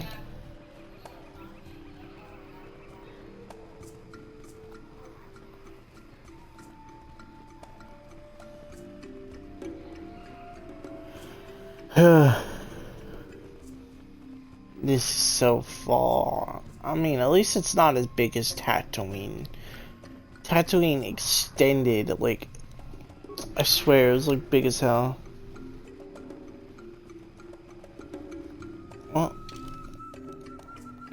This is so far. I mean, at least it's not as big as Tatooine. Tatooine extended, like, I swear it was like big as hell. Well,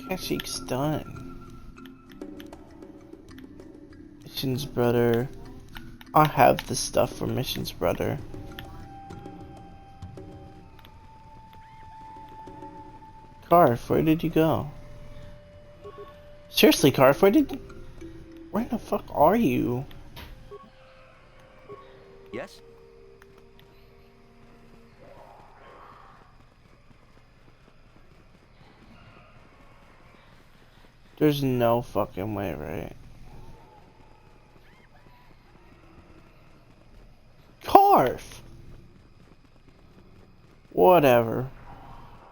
Kashyyyk's done. Missions Brother. I have the stuff for Missions Brother. Karf, where did you go? Seriously, Karf, where the fuck are you? Yes? There's no fucking way, right? Karf! Whatever.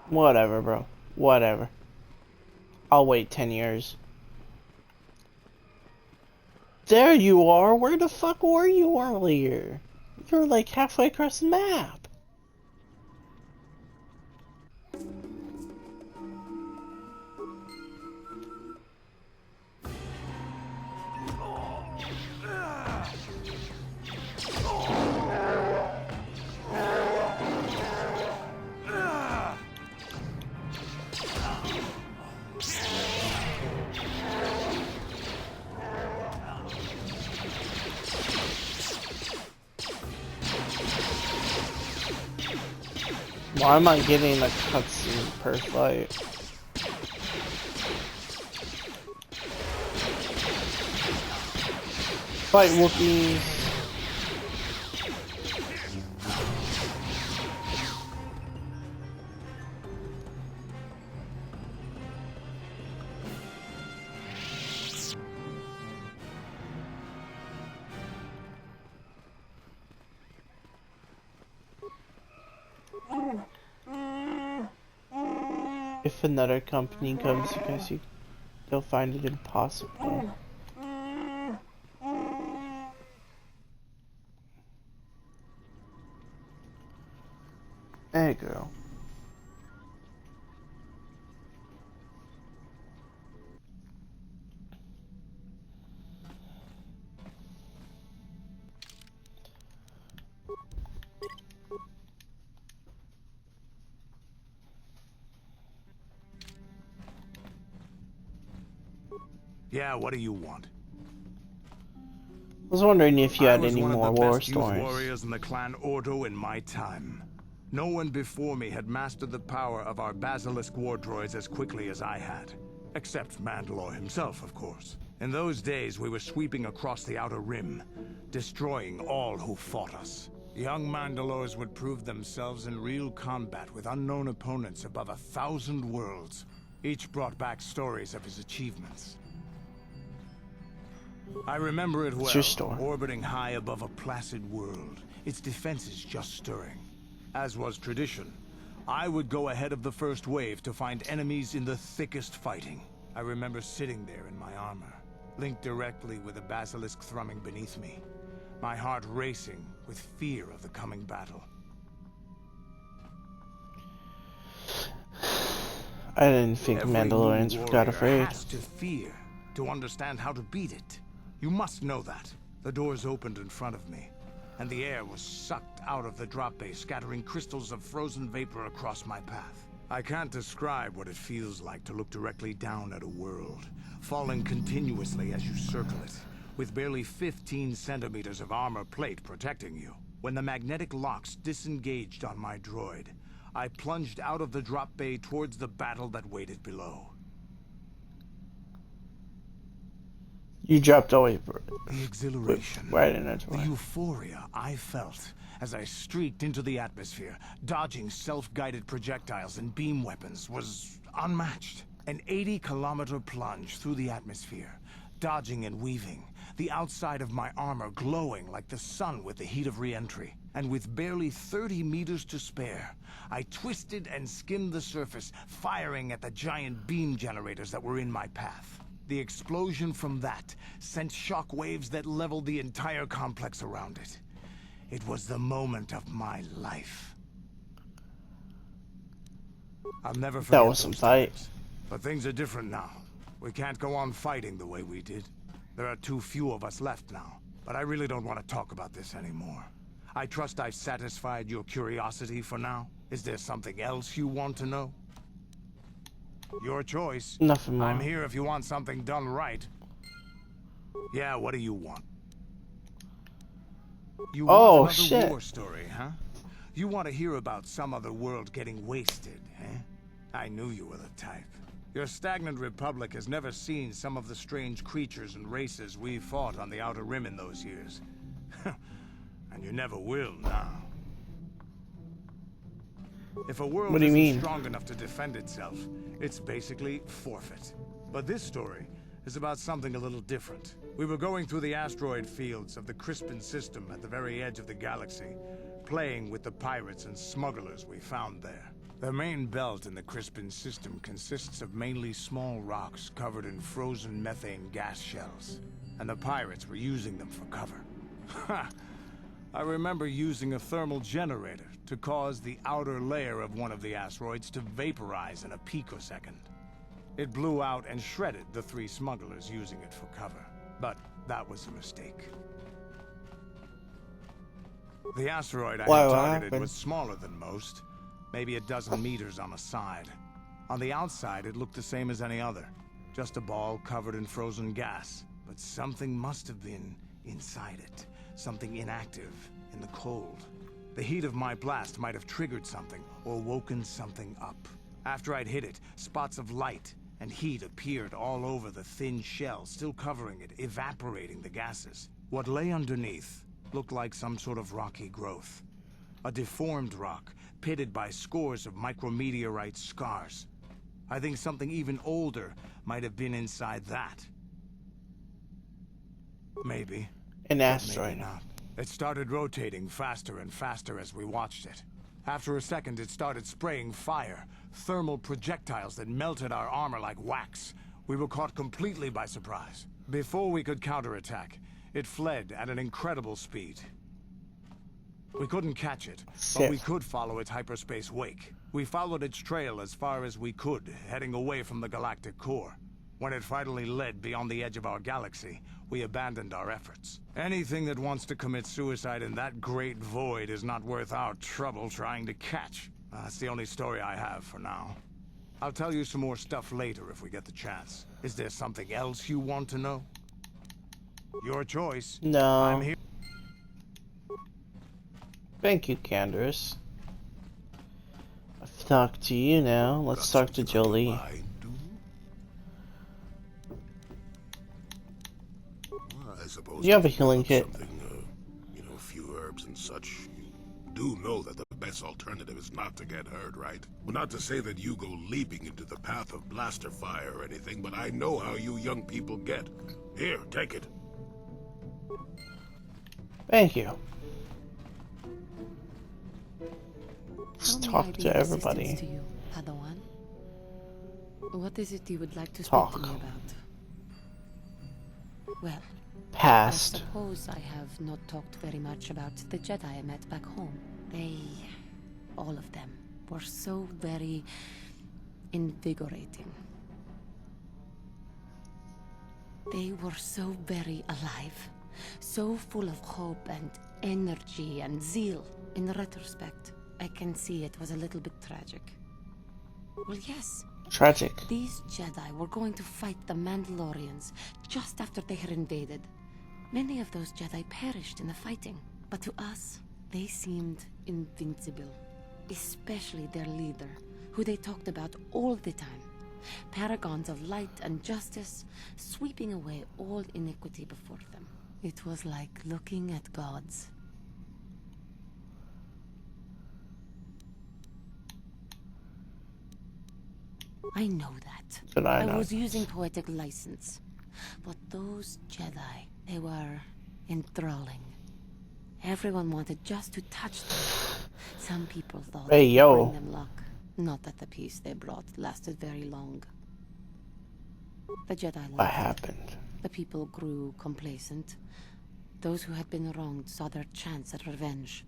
Whatever, bro. Whatever. I'll wait 10 years. There you are! Where the fuck were you earlier? You were like halfway across the map. Why am I getting a cutscene per fight? Fight Wookiees. If another company comes, I guess they'll find it impossible. There you go. Yeah, what do you want? I was wondering if you had any more war I was one of the best stories. youth warriors in the clan Ordo in my time. No one before me had mastered the power of our basilisk war droids as quickly as I had. Except Mandalore himself, of course. In those days, we were sweeping across the Outer Rim, destroying all who fought us. Young Mandalores would prove themselves in real combat with unknown opponents above 1,000 worlds. Each brought back stories of his achievements. I remember it well, orbiting high above a placid world, its defenses just stirring. As was tradition, I would go ahead of the first wave to find enemies in the thickest fighting. I remember sitting there in my armor, linked directly with a basilisk thrumming beneath me, my heart racing with fear of the coming battle. I didn't think Mandalorians got afraid. Has to fear to understand how to beat it. You must know that. The doors opened in front of me, and the air was sucked out of the drop bay, scattering crystals of frozen vapor across my path. I can't describe what it feels like to look directly down at a world, falling continuously as you circle it, with barely 15 centimeters of armor plate protecting you. When the magnetic locks disengaged on my droid, I plunged out of the drop bay towards the battle that waited below. You dropped away. The exhilaration, right in it. the euphoria I felt as I streaked into the atmosphere, dodging self-guided projectiles and beam weapons, was unmatched. An 80-kilometer plunge through the atmosphere, dodging and weaving, the outside of my armor glowing like the sun with the heat of re-entry. And with barely 30 meters to spare, I twisted and skimmed the surface, firing at the giant beam generators that were in my path. The explosion from that sent shock waves that leveled the entire complex around it. It was the moment of my life. I'll never forget that was some fight. But things are different now. We can't go on fighting the way we did. There are too few of us left now. But I really don't want to talk about this anymore. I trust I've satisfied your curiosity for now. Is there something else you want to know? Your choice. Nothing more. I'm here if you want something done right. Yeah, what do you want? You want another war story, huh? You want to hear about some other world getting wasted, eh? I knew you were the type. Your stagnant republic has never seen some of the strange creatures and races we fought on the Outer Rim in those years. And you never will now. If a world isn't strong enough to defend itself, it's basically forfeit. But this story is about something a little different. We were going through the asteroid fields of the Crispin system at the very edge of the galaxy, playing with the pirates and smugglers we found there. The main belt in the Crispin system consists of mainly small rocks covered in frozen methane gas shells, and the pirates were using them for cover. Ha! I remember using a thermal generator to cause the outer layer of one of the asteroids to vaporize in a picosecond. It blew out and shredded the 3 smugglers using it for cover. But that was a mistake. The asteroid I had targeted was smaller than most, maybe a dozen meters on a side. On the outside, it looked the same as any other, just a ball covered in frozen gas. But something must have been inside it, something inactive in the cold. The heat of my blast might have triggered something or woken something up. After I'd hit it, spots of light and heat appeared all over the thin shell, still covering it, evaporating the gases. What lay underneath looked like some sort of rocky growth. A deformed rock, pitted by scores of micrometeorite scars. I think something even older might have been inside that. Maybe. An asteroid. Maybe not. It started rotating faster and faster as we watched it. After a second, it started spraying fire, thermal projectiles that melted our armor like wax. We were caught completely by surprise. Before we could counterattack, it fled at an incredible speed. We couldn't catch it, but we could follow its hyperspace wake. We followed its trail as far as we could, heading away from the galactic core. When it finally led beyond the edge of our galaxy, we abandoned our efforts. Anything that wants to commit suicide in that great void is not worth our trouble trying to catch. That's the only story I have for now. I'll tell you some more stuff later if we get the chance. Is there something else you want to know? Your choice. No. I'm here. Thank you, Candace. I've talked to you now. Let's talk to Jolie. I suppose you have a healing kit. You know, a few herbs and such. You do know that the best alternative is not to get hurt, right? Well, not to say that you go leaping into the path of blaster fire or anything, but I know how you young people get. Here, take it. Thank you. Let's talk to everybody. To you, Padawan? What is it you would like to speak to me about? Well, past. I suppose I have not talked very much about the Jedi I met back home. They, all of them, were so very invigorating. They were so very alive, so full of hope and energy and zeal. In retrospect, I can see it was a little bit tragic. Well, yes. Tragic. These Jedi were going to fight the Mandalorians just after they had invaded. Many of those Jedi perished in the fighting, but to us, they seemed invincible. Especially their leader, who they talked about all the time. paragons of light and justice, sweeping away all iniquity before them. It was like looking at gods. I know that. But I was using poetic license. But those Jedi, they were enthralling. Everyone wanted just to touch them. Some people thought hey, it would bring them luck. Not that the peace they brought lasted very long. The Jedi left. What happened? The people grew complacent. Those who had been wronged saw their chance at revenge.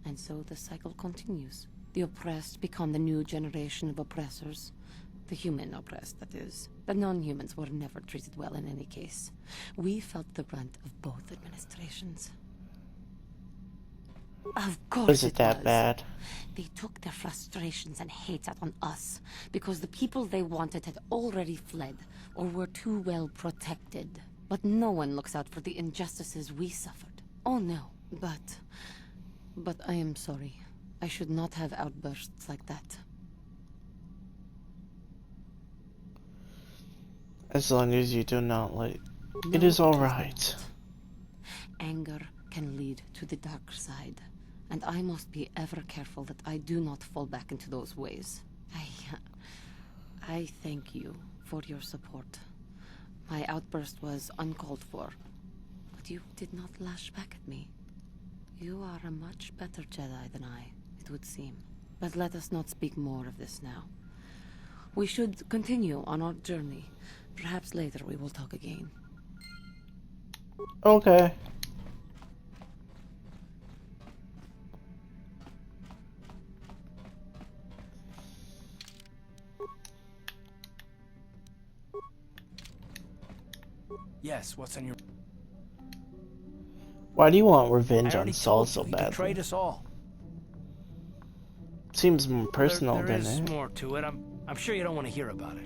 And so the cycle continues. The oppressed become the new generation of oppressors. The human oppressed, that is. The non-humans were never treated well in any case. We felt the brunt of both administrations. Of course Was it that bad? They took their frustrations and hates out on us because the people they wanted had already fled or were too well protected. But no one looks out for the injustices we suffered. Oh no, but I am sorry. I should not have outbursts like that. As long as you do not like... It is alright. Anger can lead to the dark side, and I must be ever careful that I do not fall back into those ways. I thank you for your support. My outburst was uncalled for, but you did not lash back at me. You are a much better Jedi than I, it would seem. But let us not speak more of this now. We should continue on our journey. Perhaps later we will talk again. Okay. Yes, what's on your... Why do you want revenge on Saul so badly? He betrayed us all. Seems more personal there than is it. more to it. I'm sure you don't want to hear about it.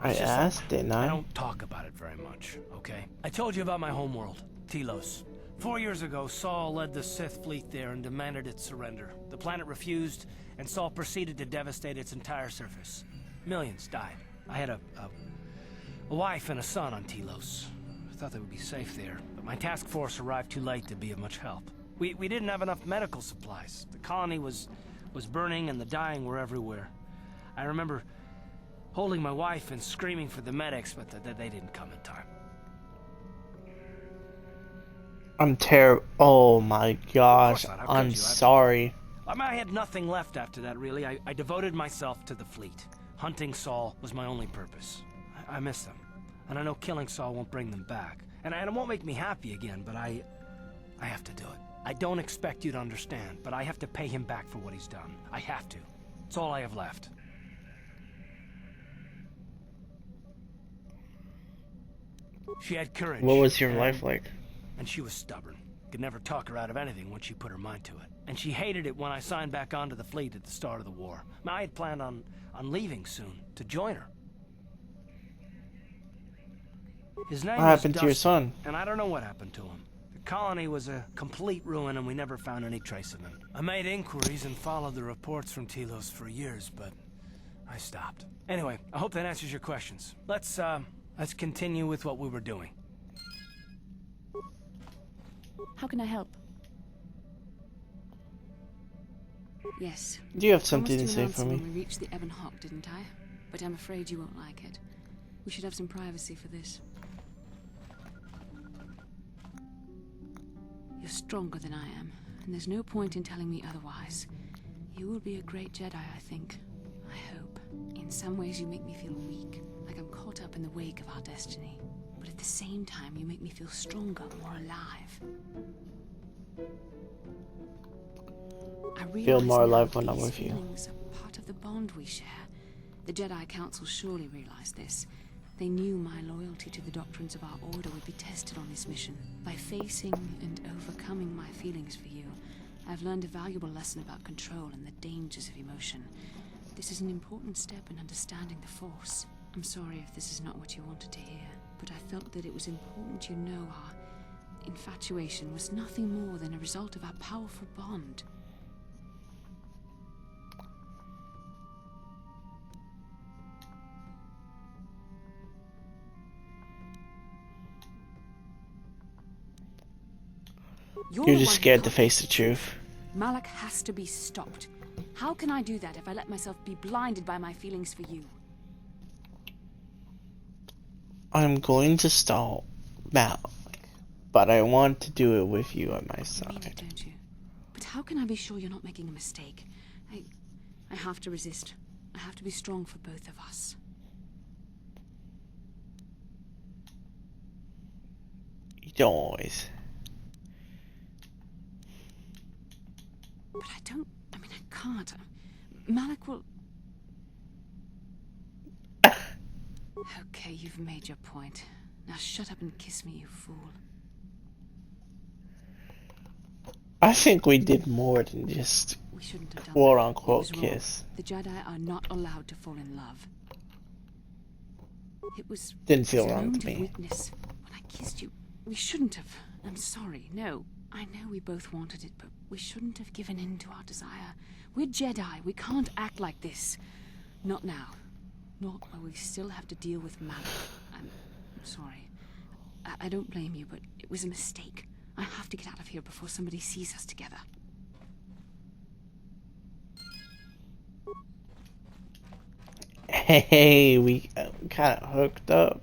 I asked, didn't I? I don't talk about it very much, okay? I told you about my homeworld, Telos. 4 years ago, Saul led the Sith fleet there and demanded its surrender. The planet refused, and Saul proceeded to devastate its entire surface. Millions died. I had a wife and a son on Telos. I thought they would be safe there, but my task force arrived too late to be of much help. We didn't have enough medical supplies. The colony was burning and the dying were everywhere. I remember holding my wife and screaming for the medics, but they didn't come in time. I'm terrible. Oh my gosh. I'm sorry. I had nothing left after that, really. I devoted myself to the fleet. Hunting Saul was my only purpose. I miss them. And I know killing Saul won't bring them back. And it won't make me happy again, but I have to do it. I don't expect you to understand, but I have to pay him back for what he's done. I have to. It's all I have left. She had courage. What was your life like? And she was stubborn. Could never talk her out of anything once she put her mind to it. And she hated it when I signed back onto the fleet at the start of the war. I had planned on leaving soon to join her. His name What happened was to your Dustin, son? and I don't know what happened to him. The colony was a complete ruin, and we never found any trace of him. I made inquiries and followed the reports from Telos for years, but I stopped. Anyway, I hope that answers your questions. Let's continue with what we were doing. How can I help? Yes. Do you have something to Promised say an for answer me? when we reached the Ebon Hawk, didn't I? But I'm afraid you won't like it. We should have some privacy for this. You're stronger than I am, and there's no point in telling me otherwise. You will be a great Jedi, I think. I hope. In some ways you make me feel weak, like I'm caught up in the wake of our destiny. But at the same time, you make me feel stronger, more alive. I Feel more realize now alive when I'm these with you. feelings are part of the bond we share. The Jedi Council surely realized this. They knew my loyalty to the doctrines of our order would be tested on this mission. By facing and overcoming my feelings for you, I've learned a valuable lesson about control and the dangers of emotion. This is an important step in understanding the Force. I'm sorry if this is not what you wanted to hear, but I felt that it was important you know our infatuation was nothing more than a result of our powerful bond. You're just scared to face the truth. Malak has to be stopped. How can I do that if I let myself be blinded by my feelings for you? I'm going to stall Malak, but I want to do it with you on my side. You mean it, don't you? But how can I be sure you're not making a mistake? I have to resist. I have to be strong for both of us. You don't always. But I can't. Malak will... Okay, you've made your point. Now shut up and kiss me, you fool. I think we did more than just quote-unquote kiss. The Jedi are not allowed to fall in love. It was... Didn't feel wrong to me. Weakness. When I kissed you, we shouldn't have. I'm sorry, no. I know we both wanted it, but we shouldn't have given in to our desire. We're Jedi. We can't act like this. Not now. Not while we still have to deal with Malak. I'm sorry. I don't blame you, but it was a mistake. I have to get out of here before somebody sees us together. Hey, we kind of hooked up.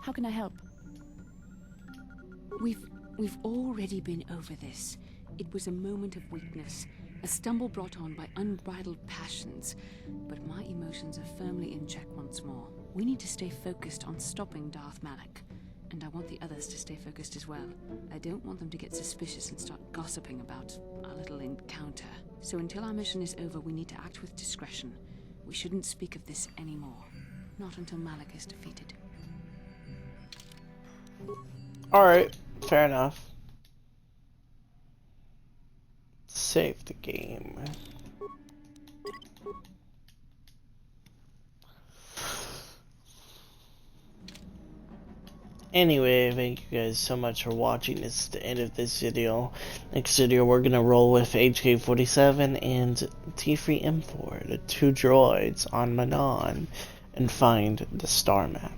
How can I help? We've already been over this. It was a moment of weakness, a stumble brought on by unbridled passions. But my emotions are firmly in check once more. We need to stay focused on stopping Darth Malak. And I want the others to stay focused as well. I don't want them to get suspicious and start gossiping about our little encounter. So until our mission is over, we need to act with discretion. We shouldn't speak of this anymore. Not until Malak is defeated. Alright, fair enough. Save the game. Anyway, thank you guys so much for watching. This is the end of this video. Next video, we're gonna roll with HK-47 and T3M4, the two droids on Manon, and find the star map.